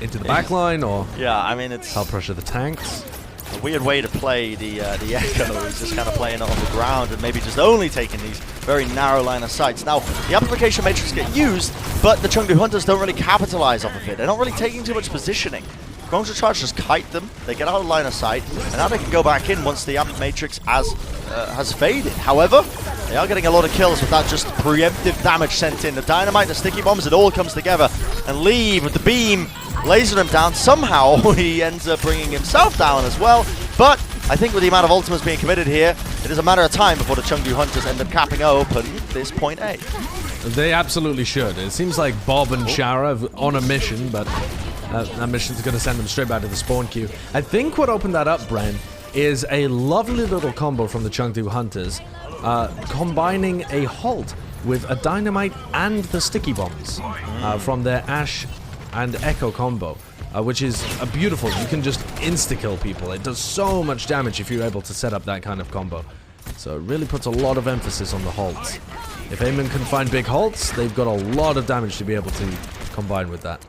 into the backline or I mean, it's help pressure the tanks. A weird way to play the Echo is just kind of playing it on the ground and maybe just only taking these very narrow line of sights. Now, the amplification matrix get used, but the Chengdu Hunters don't really capitalize off of it. They're not really taking too much positioning. Guangzhou Charge just kite them, they get out of line of sight, and now they can go back in once the amp matrix has faded. However, they are getting a lot of kills with that just preemptive damage sent in. The dynamite, the sticky bombs, it all comes together. And Leave with the beam, laser him down. Somehow he ends up bringing himself down as well. But I think with the amount of ultimates being committed here, it is a matter of time before the Chengdu Hunters end up capping open this point A. They absolutely should. It seems like Bob and Shara on a mission, but that mission's going to send them straight back to the spawn queue. I think what opened that up, Bren, is a lovely little combo from the Chengdu Hunters, combining a halt with a dynamite and the sticky bombs from their Ash and Echo combo, which is beautiful. You can just insta-kill people. It does so much damage if you're able to set up that kind of combo. So it really puts a lot of emphasis on the halts. If Eamon can find big halts, they've got a lot of damage to be able to combine with that.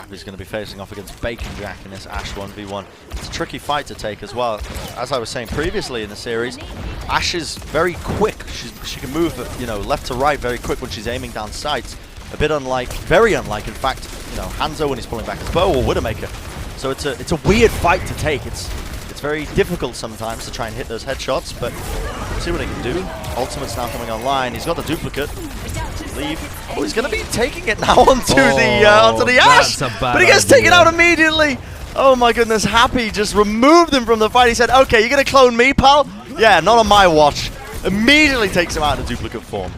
He's going to be facing off against Bacon Jack in this Ash 1v1. It's a tricky fight to take as well. As I was saying previously in the series, Ash is very quick. She can move, you know, left to right very quick when she's aiming down sights. A bit unlike, very unlike, in fact, you know, Hangzhou when he's pulling back his bow, or Widowmaker. So it's a weird fight to take. It's very difficult sometimes to try and hit those headshots, but see what he can do. Ultimate's now coming online. He's got the duplicate. Leave. Oh, he's going to be taking it now onto the Ash, but he gets taken out immediately. Oh my goodness, Happy just removed him from the fight. He said, "Okay, you're going to clone me, pal? Yeah, not on my watch." Immediately takes him out in duplicate form.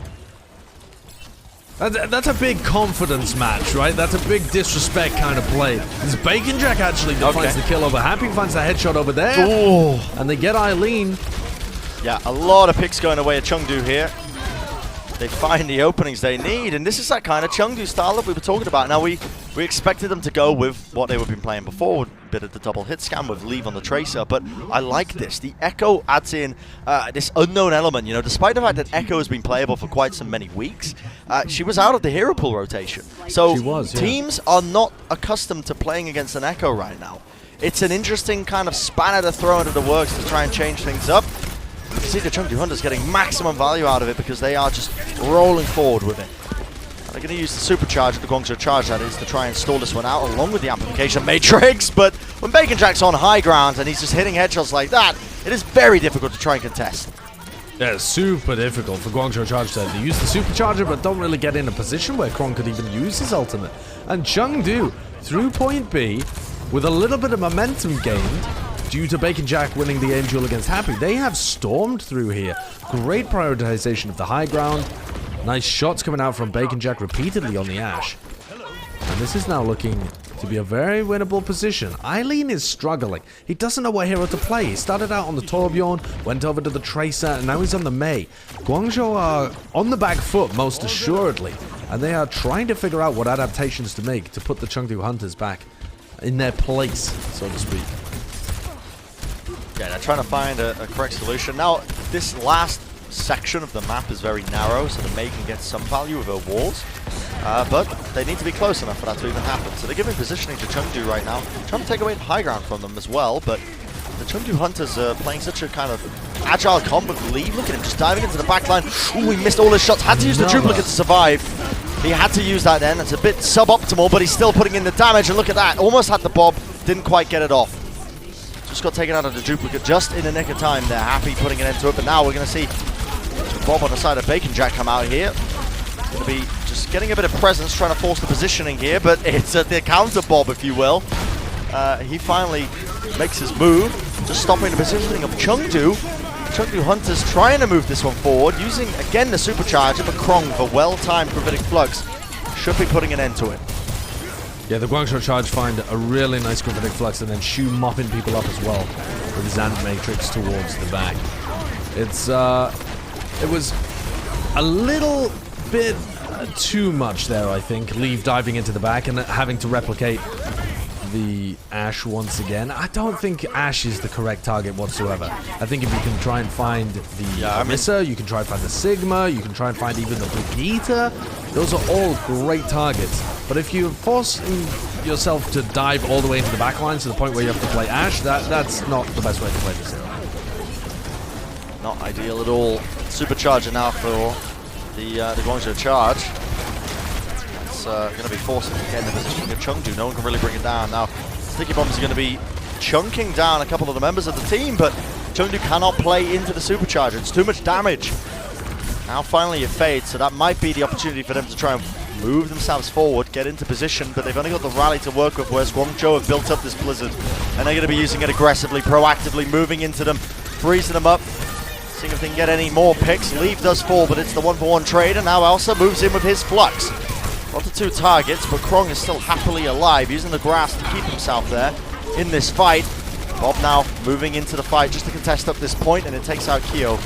That's a big confidence match, right? That's a big disrespect kind of play. It's Bacon Jack actually that finds the kill over Happy, finds the headshot over there. Ooh. And they get Eileen. Yeah, a lot of picks going away at Chengdu here. They find the openings they need, and this is that kind of Chengdu style that we were talking about. Now, we expected them to go with what they were been playing before, a bit of the double hit scan with Leave on the Tracer, but I like this. The Echo adds in this unknown element, you know, despite the fact that Echo has been playable for quite so many weeks, she was out of the hero pool rotation. So teams are not accustomed to playing against an Echo right now. It's an interesting kind of spanner to throw into the works to try and change things up. You can see the Chengdu Hunters getting maximum value out of it because they are just rolling forward with it. They're going to use the supercharge, the Guangzhou Charge that is, to try and stall this one out along with the amplification matrix, but when Bacon Jack's on high ground and he's just hitting headshots like that, it is very difficult to try and contest. Yeah, super difficult for Guangzhou Charge to use the supercharger, but don't really get in a position where Krong could even use his ultimate. And Chengdu, through point B, with a little bit of momentum gained, due to Bacon Jack winning the aim duel against Happy, they have stormed through here. Great prioritization of the high ground. Nice shots coming out from Bacon Jack repeatedly on the Ash. And this is now looking to be a very winnable position. Eileen is struggling. He doesn't know what hero to play. He started out on the Torbjorn, went over to the Tracer, and now he's on the Mei. Guangzhou are on the back foot, most assuredly. And they are trying to figure out what adaptations to make to put the Chengdu Hunters back in their place, so to speak. Yeah, they're trying to find a correct solution. Now, this last section of the map is very narrow, so the Mei can get some value with her walls. But they need to be close enough for that to even happen. So they're giving positioning to Chengdu right now, trying to take away the high ground from them as well. But the Chengdu Hunters are playing such a kind of agile combo with Leave. Look at him just diving into the backline. Ooh, he missed all his shots. Had to use the duplicate to survive. He had to use that then. It's a bit suboptimal, but he's still putting in the damage. And look at that. Almost had the bob. Didn't quite get it off. Just got taken out of the duplicate just in the nick of time. They're Happy putting an end to it, but now we're going to see Bob on the side of Bacon Jack come out here. Going to be just getting a bit of presence, trying to force the positioning here, but it's the counter Bob, if you will. He finally makes his move, just stopping the positioning of Chengdu. Chengdu Hunters trying to move this one forward, using again the supercharger, but Krong for well-timed gravitic flux should be putting an end to it. Yeah, the Guangzhou Charge find a really nice gravitic flux and then Shu mopping people up as well with his ant matrix towards the back. It was a little bit too much there, I think. Leave diving into the back and having to replicate the Ash once again. I don't think Ash is the correct target whatsoever. I think if you can try and find the Arissa, you can try and find the Sigma, you can try and find even the Brigitte, those are all great targets. But if you're forcing yourself to dive all the way into the backline to the point where you have to play Ash, that's not the best way to play this hero. Not ideal at all. Supercharger now for the Guangzhou Charge. It's going to be forcing to get in the position of Chengdu. No one can really bring it down. Now, Sticky Bombs are going to be chunking down a couple of the members of the team, but Chengdu cannot play into the Supercharger. It's too much damage. Now finally it fades, so that might be the opportunity for them to try and move themselves forward, get into position, but they've only got the rally to work with, whereas Guangzhou have built up this blizzard, and they're going to be using it aggressively, proactively, moving into them, freezing them up, seeing if they can get any more picks. Leave does fall, but it's the 1-for-1 trade, and now Elsa moves in with his flux. Got the 2 targets, but Krong is still happily alive, using the grass to keep himself there in this fight. Bob now moving into the fight just to contest up this point, and it takes out Kyo.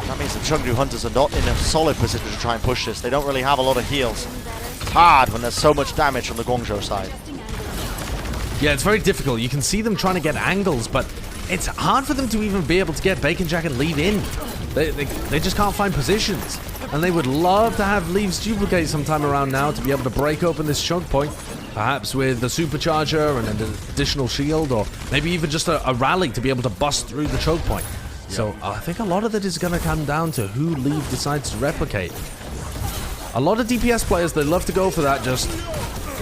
That means the Chengdu Hunters are not in a solid position to try and push this. They don't really have a lot of heals. It's hard when there's so much damage on the Guangzhou side. Yeah, it's very difficult. You can see them trying to get angles, but it's hard for them to even be able to get Bacon Jack and Leave in. They just can't find positions. And they would love to have Leaves duplicate sometime around now to be able to break open this choke point. Perhaps with the supercharger and an additional shield, or maybe even just a rally to be able to bust through the choke point. So I think a lot of it is going to come down to who Leave decides to replicate. A lot of DPS players, they love to go for that just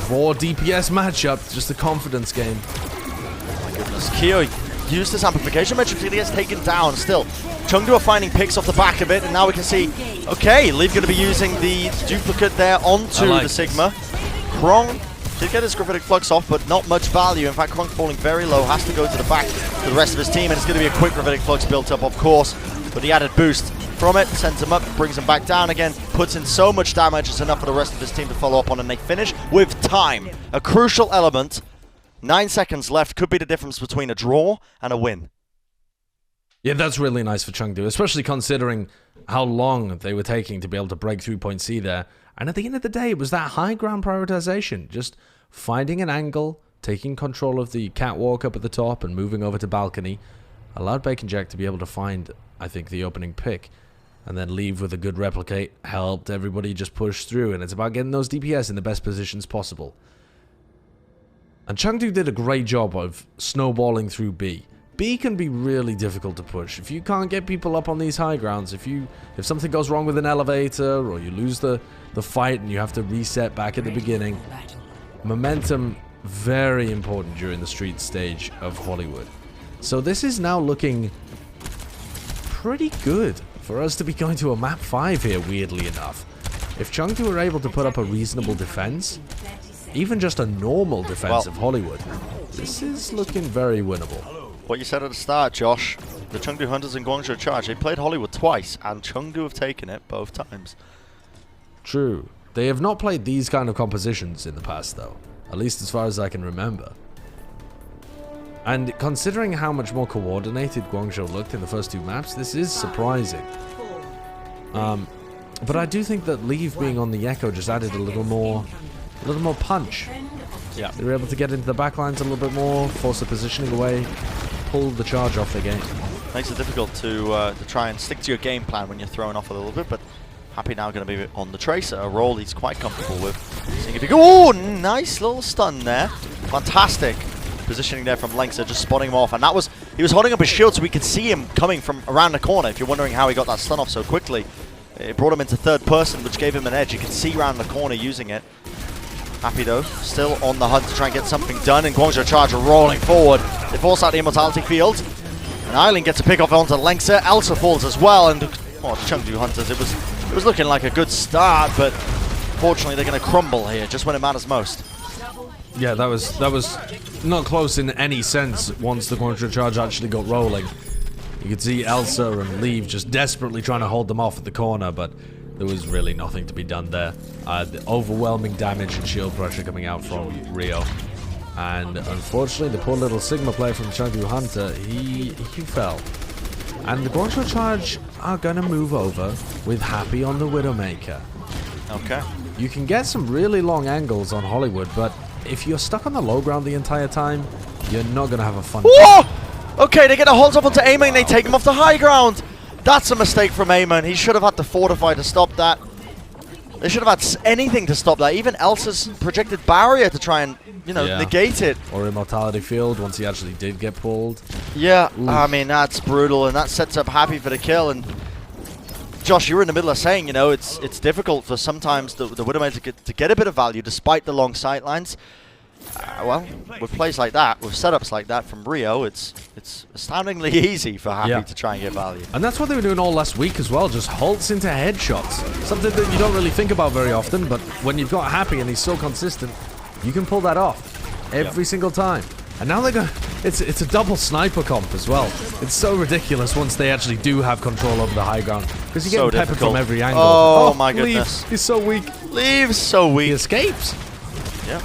raw DPS matchup, just a confidence game. Oh my goodness, Kyo used his amplification metrics, he gets taken down still. Chengdu are finding picks off the back of it, and now we can see, okay, Leave going to be using the duplicate there onto the Sigma. Krong did get his Gravitic Flux off, but not much value. In fact, Krong falling very low, has to go to the back to the rest of his team, and it's going to be a quick Gravitic Flux built up, of course, but the added boost from it sends him up, brings him back down again, puts in so much damage, it's enough for the rest of his team to follow up on, and they finish with time. A crucial element. 9 seconds left, could be the difference between a draw and a win. Yeah, that's really nice for Chengdu, especially considering how long they were taking to be able to break through point C there. And at the end of the day, it was that high ground prioritization. Just finding an angle, taking control of the catwalk up at the top and moving over to balcony allowed Bacon Jack to be able to find, I think, the opening pick. And then Leave with a good replicate helped everybody just push through. And it's about getting those DPS in the best positions possible. And Chengdu did a great job of snowballing through B. B can be really difficult to push. If you can't get people up on these high grounds, if something goes wrong with an elevator, or you lose the fight and you have to reset back at the beginning, momentum very important during the street stage of Hollywood. So this is now looking pretty good for us to be going to a map 5 here, weirdly enough. If Chengdu are able to put up a reasonable defense, even just a normal defense of Hollywood, this is looking very winnable. What you said at the start, Josh, the Chengdu Hunters and Guangzhou Charge, they played Hollywood twice, and Chengdu have taken it both times. True. They have not played these kind of compositions in the past, though. At least as far as I can remember. And considering how much more coordinated Guangzhou looked in the first 2 maps, this is surprising. But I do think that Leave being on the Echo just added a little more punch. Yeah. They were able to get into the backlines a little bit more, force the positioning away, pull the charge off the game. Makes it difficult to try and stick to your game plan when you're thrown off a little bit, but Happy now going to be on the Tracer, a role he's quite comfortable with. Seeing if he oh, nice little stun there. Fantastic positioning there from Lengser, just spotting him off, and that was, he was holding up his shield so we could see him coming from around the corner. If you're wondering how he got that stun off so quickly, it brought him into third person, which gave him an edge. You can see around the corner using it. Happy though, still on the hunt to try and get something done, and Guangzhou Charge are rolling forward. They force out the Immortality Field, and Eileen gets a pick off onto Lengser. Elsa falls as well, and Chengdu Hunters, it was looking like a good start, but fortunately they're going to crumble here just when it matters most. Yeah, that was not close in any sense once the Guangzhou Charge actually got rolling. You could see Elsa and Leave just desperately trying to hold them off at the corner, but there was really nothing to be done there. The overwhelming damage and shield pressure coming out from Rio. And unfortunately, the poor little Sigma player from Chengdu Hunter, he fell. And the Guangzhou Charge are going to move over with Happy on the Widowmaker. Okay. You can get some really long angles on Hollywood, but if you're stuck on the low ground the entire time, you're not going to have a fun time. Okay, they get a hold up onto Aemon, they take him off the high ground. That's a mistake from Aemon. He should have had to fortify to stop that. They should have had anything to stop that. Even Elsa's projected barrier to try and, negate it. Or Immortality Field once he actually did get pulled. Yeah, Oof. I mean, that's brutal, and that sets up Happy for the kill. And Josh, you were in the middle of saying, it's difficult for sometimes the Widowmaker to get a bit of value despite the long sightlines. Well, with plays like that, with setups like that from Rio, it's astoundingly easy for Happy to try and get value. And that's what they were doing all last week as well, just halts into headshots. Something that you don't really think about very often, but when you've got Happy and he's so consistent, you can pull that off every single time. And now they're going, it's a double sniper comp as well. It's so ridiculous once they actually do have control over the high ground, because you get peppered from every angle. Oh my goodness. He's so weak. Leaves so weak. He escapes. Yeah.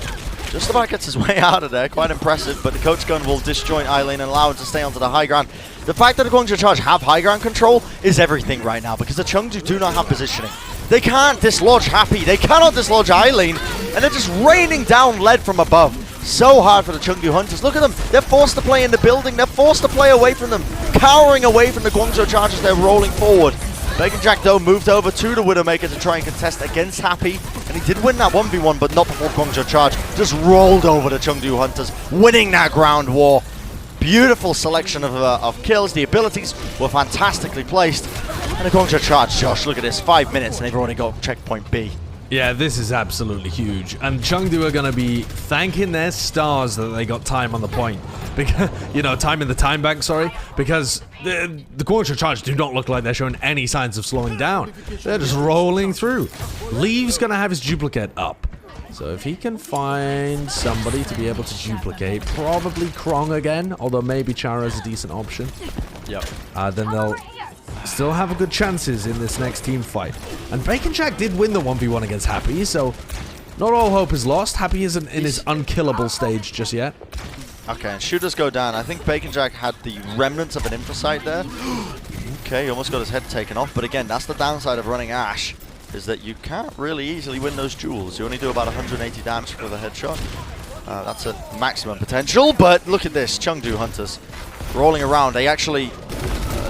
Just about gets his way out of there. Quite impressive, but the coach gun will disjoint Eileen and allow him to stay onto the high ground. The fact that the Guangzhou Charge have high ground control is everything right now, because the Chengdu do not have positioning. They can't dislodge Happy, they cannot dislodge Eileen, and they're just raining down lead from above. so hard for the Chengdu Hunters. Look at them. They're forced to play in the building. They're forced to play away from them. Cowering away from the Guangzhou Charge as they're rolling forward. Bacon Jack, though, moved over to the Widowmaker to try and contest against Happy. And he did win that 1v1, but not before Guangzhou Charge just rolled over the Chengdu Hunters, winning that ground war. Beautiful selection of kills. The abilities were fantastically placed. And the Guangzhou Charge, Josh, look at this. 5 minutes and they've already got checkpoint B. Yeah, this is absolutely huge. And Chengdu are going to be thanking their stars that they got time on the point. Because, you know, time in the time bank, sorry. Because the Guangzhou Charge do not look like they're showing any signs of slowing down. They're just rolling through. Lee's going to have his duplicate up. So if he can find somebody to be able to duplicate, probably Krong again, although maybe Chara is a decent option. Yep. Then they'll still have a good chances in this next team fight. And Bacon Jack did win the 1v1 against Happy, so not all hope is lost. Happy isn't in his unkillable stage just yet. Okay, and shooters go down. I think Bacon Jack had the remnants of an Infrasight there. Okay, he almost got his head taken off, but again, that's the downside of running Ash, is that you can't really easily win those duels. You only do about 180 damage for the headshot. That's a maximum potential, but look at this. Chengdu Hunters rolling around. They actually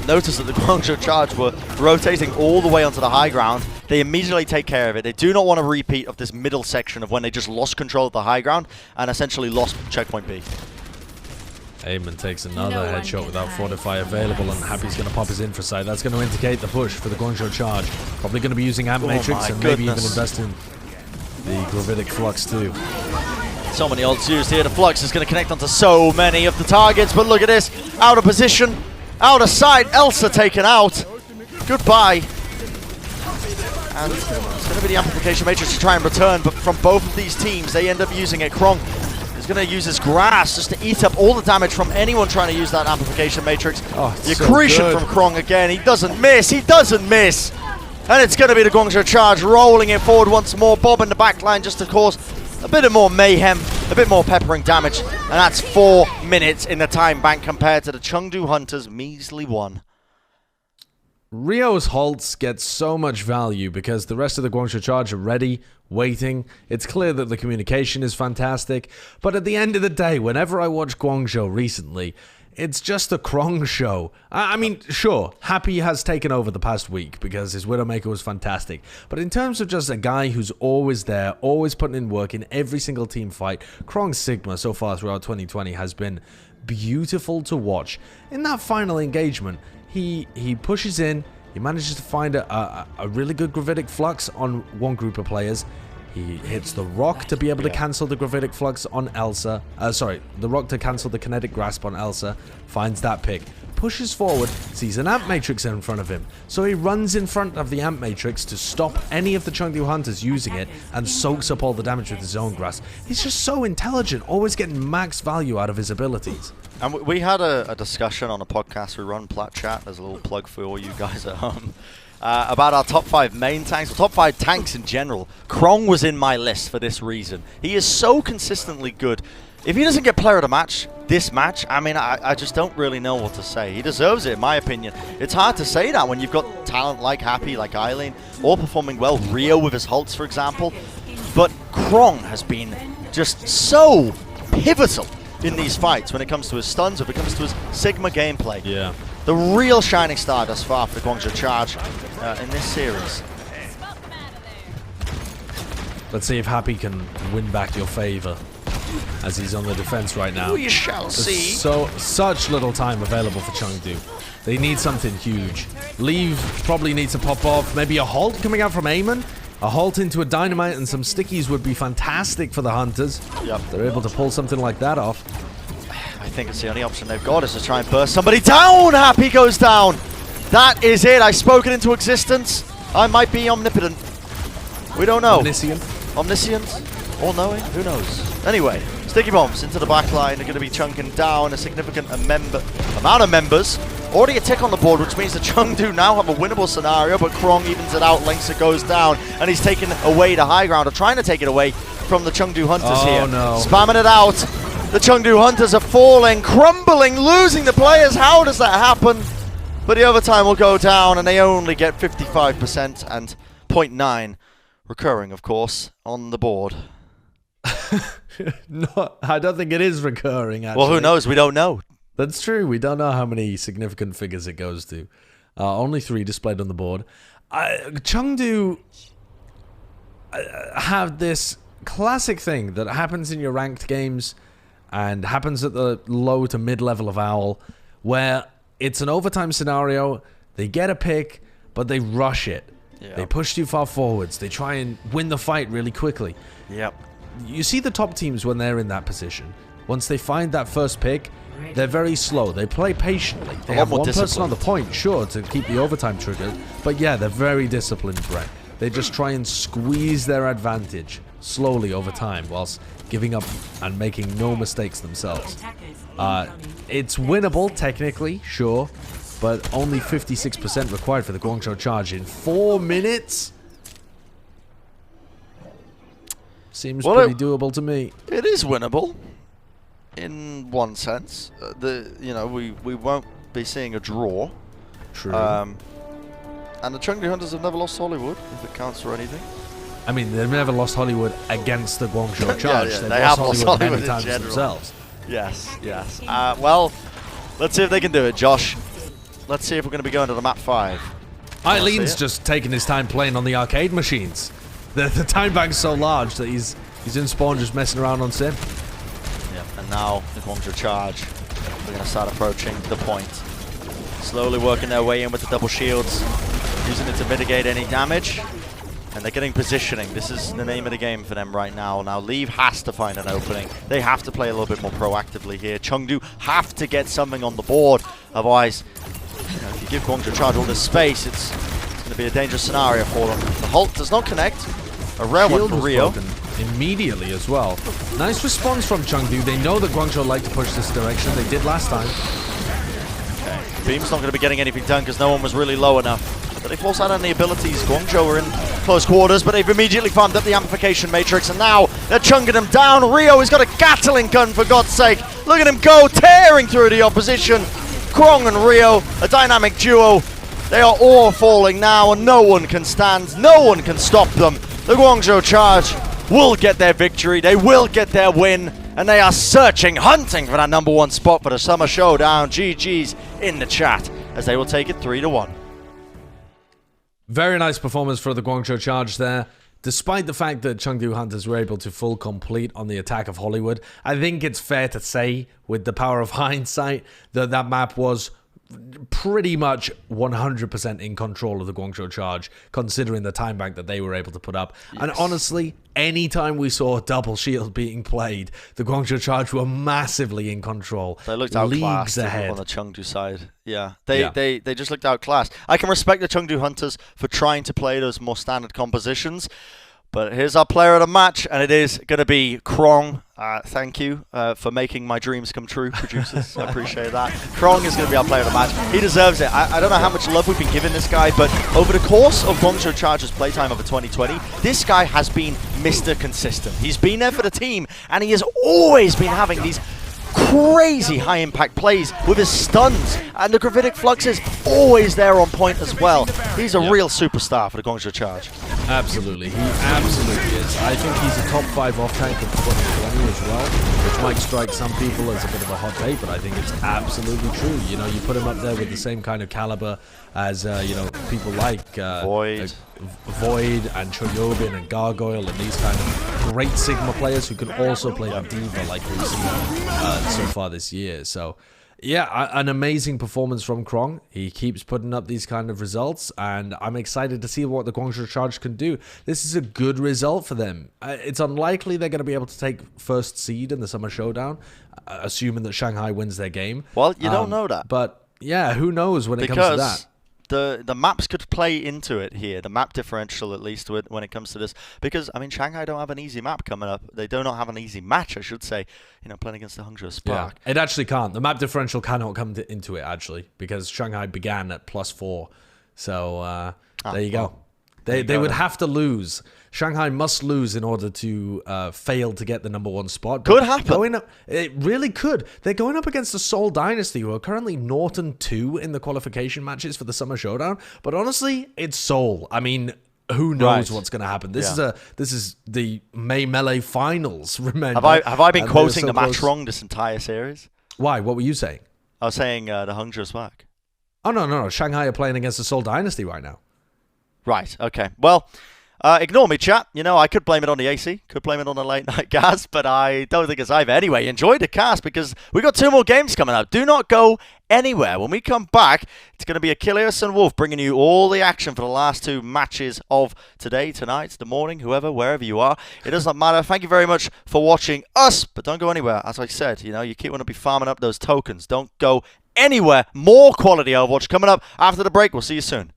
noticed that the Guangzhou Charge were rotating all the way onto the high ground. They immediately take care of it. They do not want a repeat of this middle section of when they just lost control of the high ground and essentially lost checkpoint B. Eamon takes another headshot without Fortify available, and Happy's going to pop his Infrasight. That's going to indicate the push for the Guangzhou Charge. Probably going to be using Amp Matrix and maybe even invest in the Gravitic Flux too. So many ults used here. The Flux is going to connect onto so many of the targets, but look at this. Out of position, out of sight. Elsa taken out. Goodbye. And it's going to be the Amplification Matrix to try and return, but from both of these teams, they end up using it. Krong is going to use his grass just to eat up all the damage from anyone trying to use that Amplification Matrix. Oh, the accretion from Krong again. He doesn't miss. He doesn't miss. And it's going to be the Guangzhou Charge rolling it forward once more. Bob in the back line just to cause a bit more mayhem, a bit more peppering damage. And that's 4 minutes in the time bank compared to the Chengdu Hunters' measly 1. Rio's halts get so much value because the rest of the Guangzhou Charge are ready, waiting. It's clear that the communication is fantastic, but at the end of the day, whenever I watch Guangzhou recently, it's just a Krong show. I mean, sure, Happy has taken over the past week because his Widowmaker was fantastic, but in terms of just a guy who's always there, always putting in work in every single team fight, Krong's Sigma so far throughout 2020 has been beautiful to watch. In that final engagement, he pushes in, he manages to find a really good Gravitic Flux on one group of players. He hits the rock to be able to cancel the Gravitic Flux on Elsa. The rock to cancel the Kinetic Grasp on Elsa. Finds that pick. Pushes forward, sees an Amp Matrix in front of him. So he runs in front of the Amp Matrix to stop any of the Chengdu Hunters using it and soaks up all the damage with his own grass. He's just so intelligent, always getting max value out of his abilities. And we had a discussion on a podcast we run, Plat Chat, there's a little plug for all you guys at home, about our top 5 main tanks, or top 5 tanks in general. Krong was in my list for this reason. He is so consistently good. If he doesn't get player of the match, this match, I mean, I just don't really know what to say. He deserves it, in my opinion. It's hard to say that when you've got talent like Happy, like Eileen, all performing well. Rio with his halts, for example. But Krong has been just so pivotal in these fights when it comes to his stuns, when it comes to his Sigma gameplay. Yeah. The real shining star thus far for the Guangzhou Charge in this series. Let's see if Happy can win back your favor as he's on the defense right now. We shall see. Such little time available for Chengdu. They need something huge. Leave probably needs to pop off. Maybe a halt coming out from Eamon. A halt into a dynamite and some stickies would be fantastic for the Hunters. Yep. They're able to pull something like that off. I think it's the only option they've got is to try and burst somebody down. Happy goes down. That is it. I spoke it into existence. I might be omnipotent. We don't know. Omniscient. Omniscient? All-knowing? Who knows? Anyway, sticky bombs into the back line. They're going to be chunking down a significant amount of members. Already a tick on the board, which means the Chengdu now have a winnable scenario, but Krong evens it out, lengths it goes down, and he's taking away the high ground, or trying to take it away from the Chengdu Hunters here. No. Spamming it out. The Chengdu Hunters are falling, crumbling, losing the players. How does that happen? But the overtime will go down, and they only get 55% and 0.9 recurring, of course, on the board. No, I don't think it is recurring, actually. Well, who knows? We don't know. That's true. We don't know how many significant figures it goes to. Only 3 displayed on the board. Chengdu have this classic thing that happens in your ranked games and happens at the low to mid-level of OWL, where it's an overtime scenario, they get a pick, but they rush it. Yeah. They push too far forwards. They try and win the fight really quickly. Yep. You see the top teams when they're in that position. Once they find that first pick, they're very slow. They play patiently. They have one person on the point, sure, to keep the overtime triggered. But yeah, they're very disciplined, Brett. They just try and squeeze their advantage slowly over time whilst giving up and making no mistakes themselves. It's winnable, technically, sure, but only 56% required for the Guangzhou Charge in 4 minutes. Seems pretty doable to me. It is winnable, in one sense. We won't be seeing a draw. True. And the Chengdu Hunters have never lost Hollywood, if it counts for anything. I mean, they've never lost Hollywood against the Guangzhou Charge. Yeah, They've they have lost lost Hollywood many Hollywood in times general. themselves. Yes. Well, let's see if they can do it, Josh. Let's see if we're going to be going to the map 5. Eileen's just taking his time playing on the arcade machines. The time bank's so large that he's in spawn just messing around on sim. Yeah, and now the Guangzhou Charge. We're going to start approaching the point. Slowly working their way in with the double shields, using it to mitigate any damage. And they're getting positioning. This is the name of the game for them right now. Now, Leave has to find an opening. They have to play a little bit more proactively here. Chengdu have to get something on the board. Otherwise, if you give Guangzhou Charge all this space, it's going to be a dangerous scenario for them. The Halt does not connect. A rare one for Rio. Immediately as well. Nice response from Chengdu. They know that Guangzhou like to push this direction. They did last time. Okay. Beam's not going to be getting anything done because no one was really low enough. But they force out on the abilities. Guangzhou are in close quarters, but they've immediately farmed up the amplification matrix, and now they're chunking them down. Rio has got a Gatling gun, for God's sake. Look at him go, tearing through the opposition. Krong and Rio, a dynamic duo. They are all falling now, and no one can stand. No one can stop them. The Guangzhou Charge will get their victory. They will get their win, and they are searching, hunting for that #1 spot for the Summer Showdown. GG's in the chat, as they will take it 3-1. Very nice performance for the Guangzhou Charge there. Despite the fact that Chengdu Hunters were able to full complete on the attack of Hollywood, I think it's fair to say, with the power of hindsight, that that map was pretty much 100% in control of the Guangzhou Charge, considering the time bank that they were able to put up. Yes. And honestly, anytime we saw double shield being played, the Guangzhou Charge were massively in control. They looked outclassed on the Chengdu side. Yeah, they just looked outclassed. I can respect the Chengdu Hunters for trying to play those more standard compositions. But here's our player of the match, and it is going to be Krong. Thank you for making my dreams come true, producers. I appreciate that. Krong is going to be our player of the match. He deserves it. I don't know how much love we've been giving this guy, but over the course of Guangzhou Charge's playtime over 2020, this guy has been Mr. Consistent. He's been there for the team, and he has always been having these crazy high-impact plays with his stuns, and the Gravitic Flux is always there on point as well. He's a real superstar for the Guangzhou Charge. Absolutely, he absolutely is. I think he's a top 5 off-tank of 2020 as well, which might strike some people as a bit of a hot take, but I think it's absolutely true. You know, you put him up there with the same kind of caliber as, people like Void and Choyobin and Gargoyle and these kind of great Sigma players who can also play the Diva like we've seen so far this year. So, yeah, an amazing performance from Krong. He keeps putting up these kind of results, and I'm excited to see what the Guangzhou Charge can do. This is a good result for them. It's unlikely they're going to be able to take first seed in the Summer Showdown, assuming that Shanghai wins their game. Well, you don't know that. But, yeah, who knows when it comes to that. The maps could play into it here, the map differential at least when it comes to this, because I mean Shanghai don't have an easy map coming up. They do not have an easy match, I should say, playing against the Hangzhou Spark. Yeah, it actually can't. The map differential cannot come into it actually, because Shanghai began at +4. So there you go. They would have to lose. Shanghai must lose in order to fail to get the #1 spot. Could happen. It really could. They're going up against the Seoul Dynasty, who are currently 0-2 in the qualification matches for the Summer Showdown. But honestly, it's Seoul. I mean, who knows what's going to happen. This is the May Melee finals. Remember? Have I been quoting so the match close. wrong this entire series? Why? What were you saying? I was saying the Hangzhou Spark. Oh no! Shanghai are playing against the Seoul Dynasty right now. Right. Okay. Well. Ignore me, chat. You know, I could blame it on the AC, could blame it on the late night gas, but I don't think it's either. Anyway, enjoy the cast because we got 2 more games coming up. Do not go anywhere. When we come back, it's going to be Achilles and Wolf bringing you all the action for the last 2 matches of today, tonight, the morning, whoever, wherever you are. It doesn't matter. Thank you very much for watching us, but don't go anywhere. As I said, you know, you keep wanting to be farming up those tokens. Don't go anywhere. More quality Overwatch coming up after the break. We'll see you soon.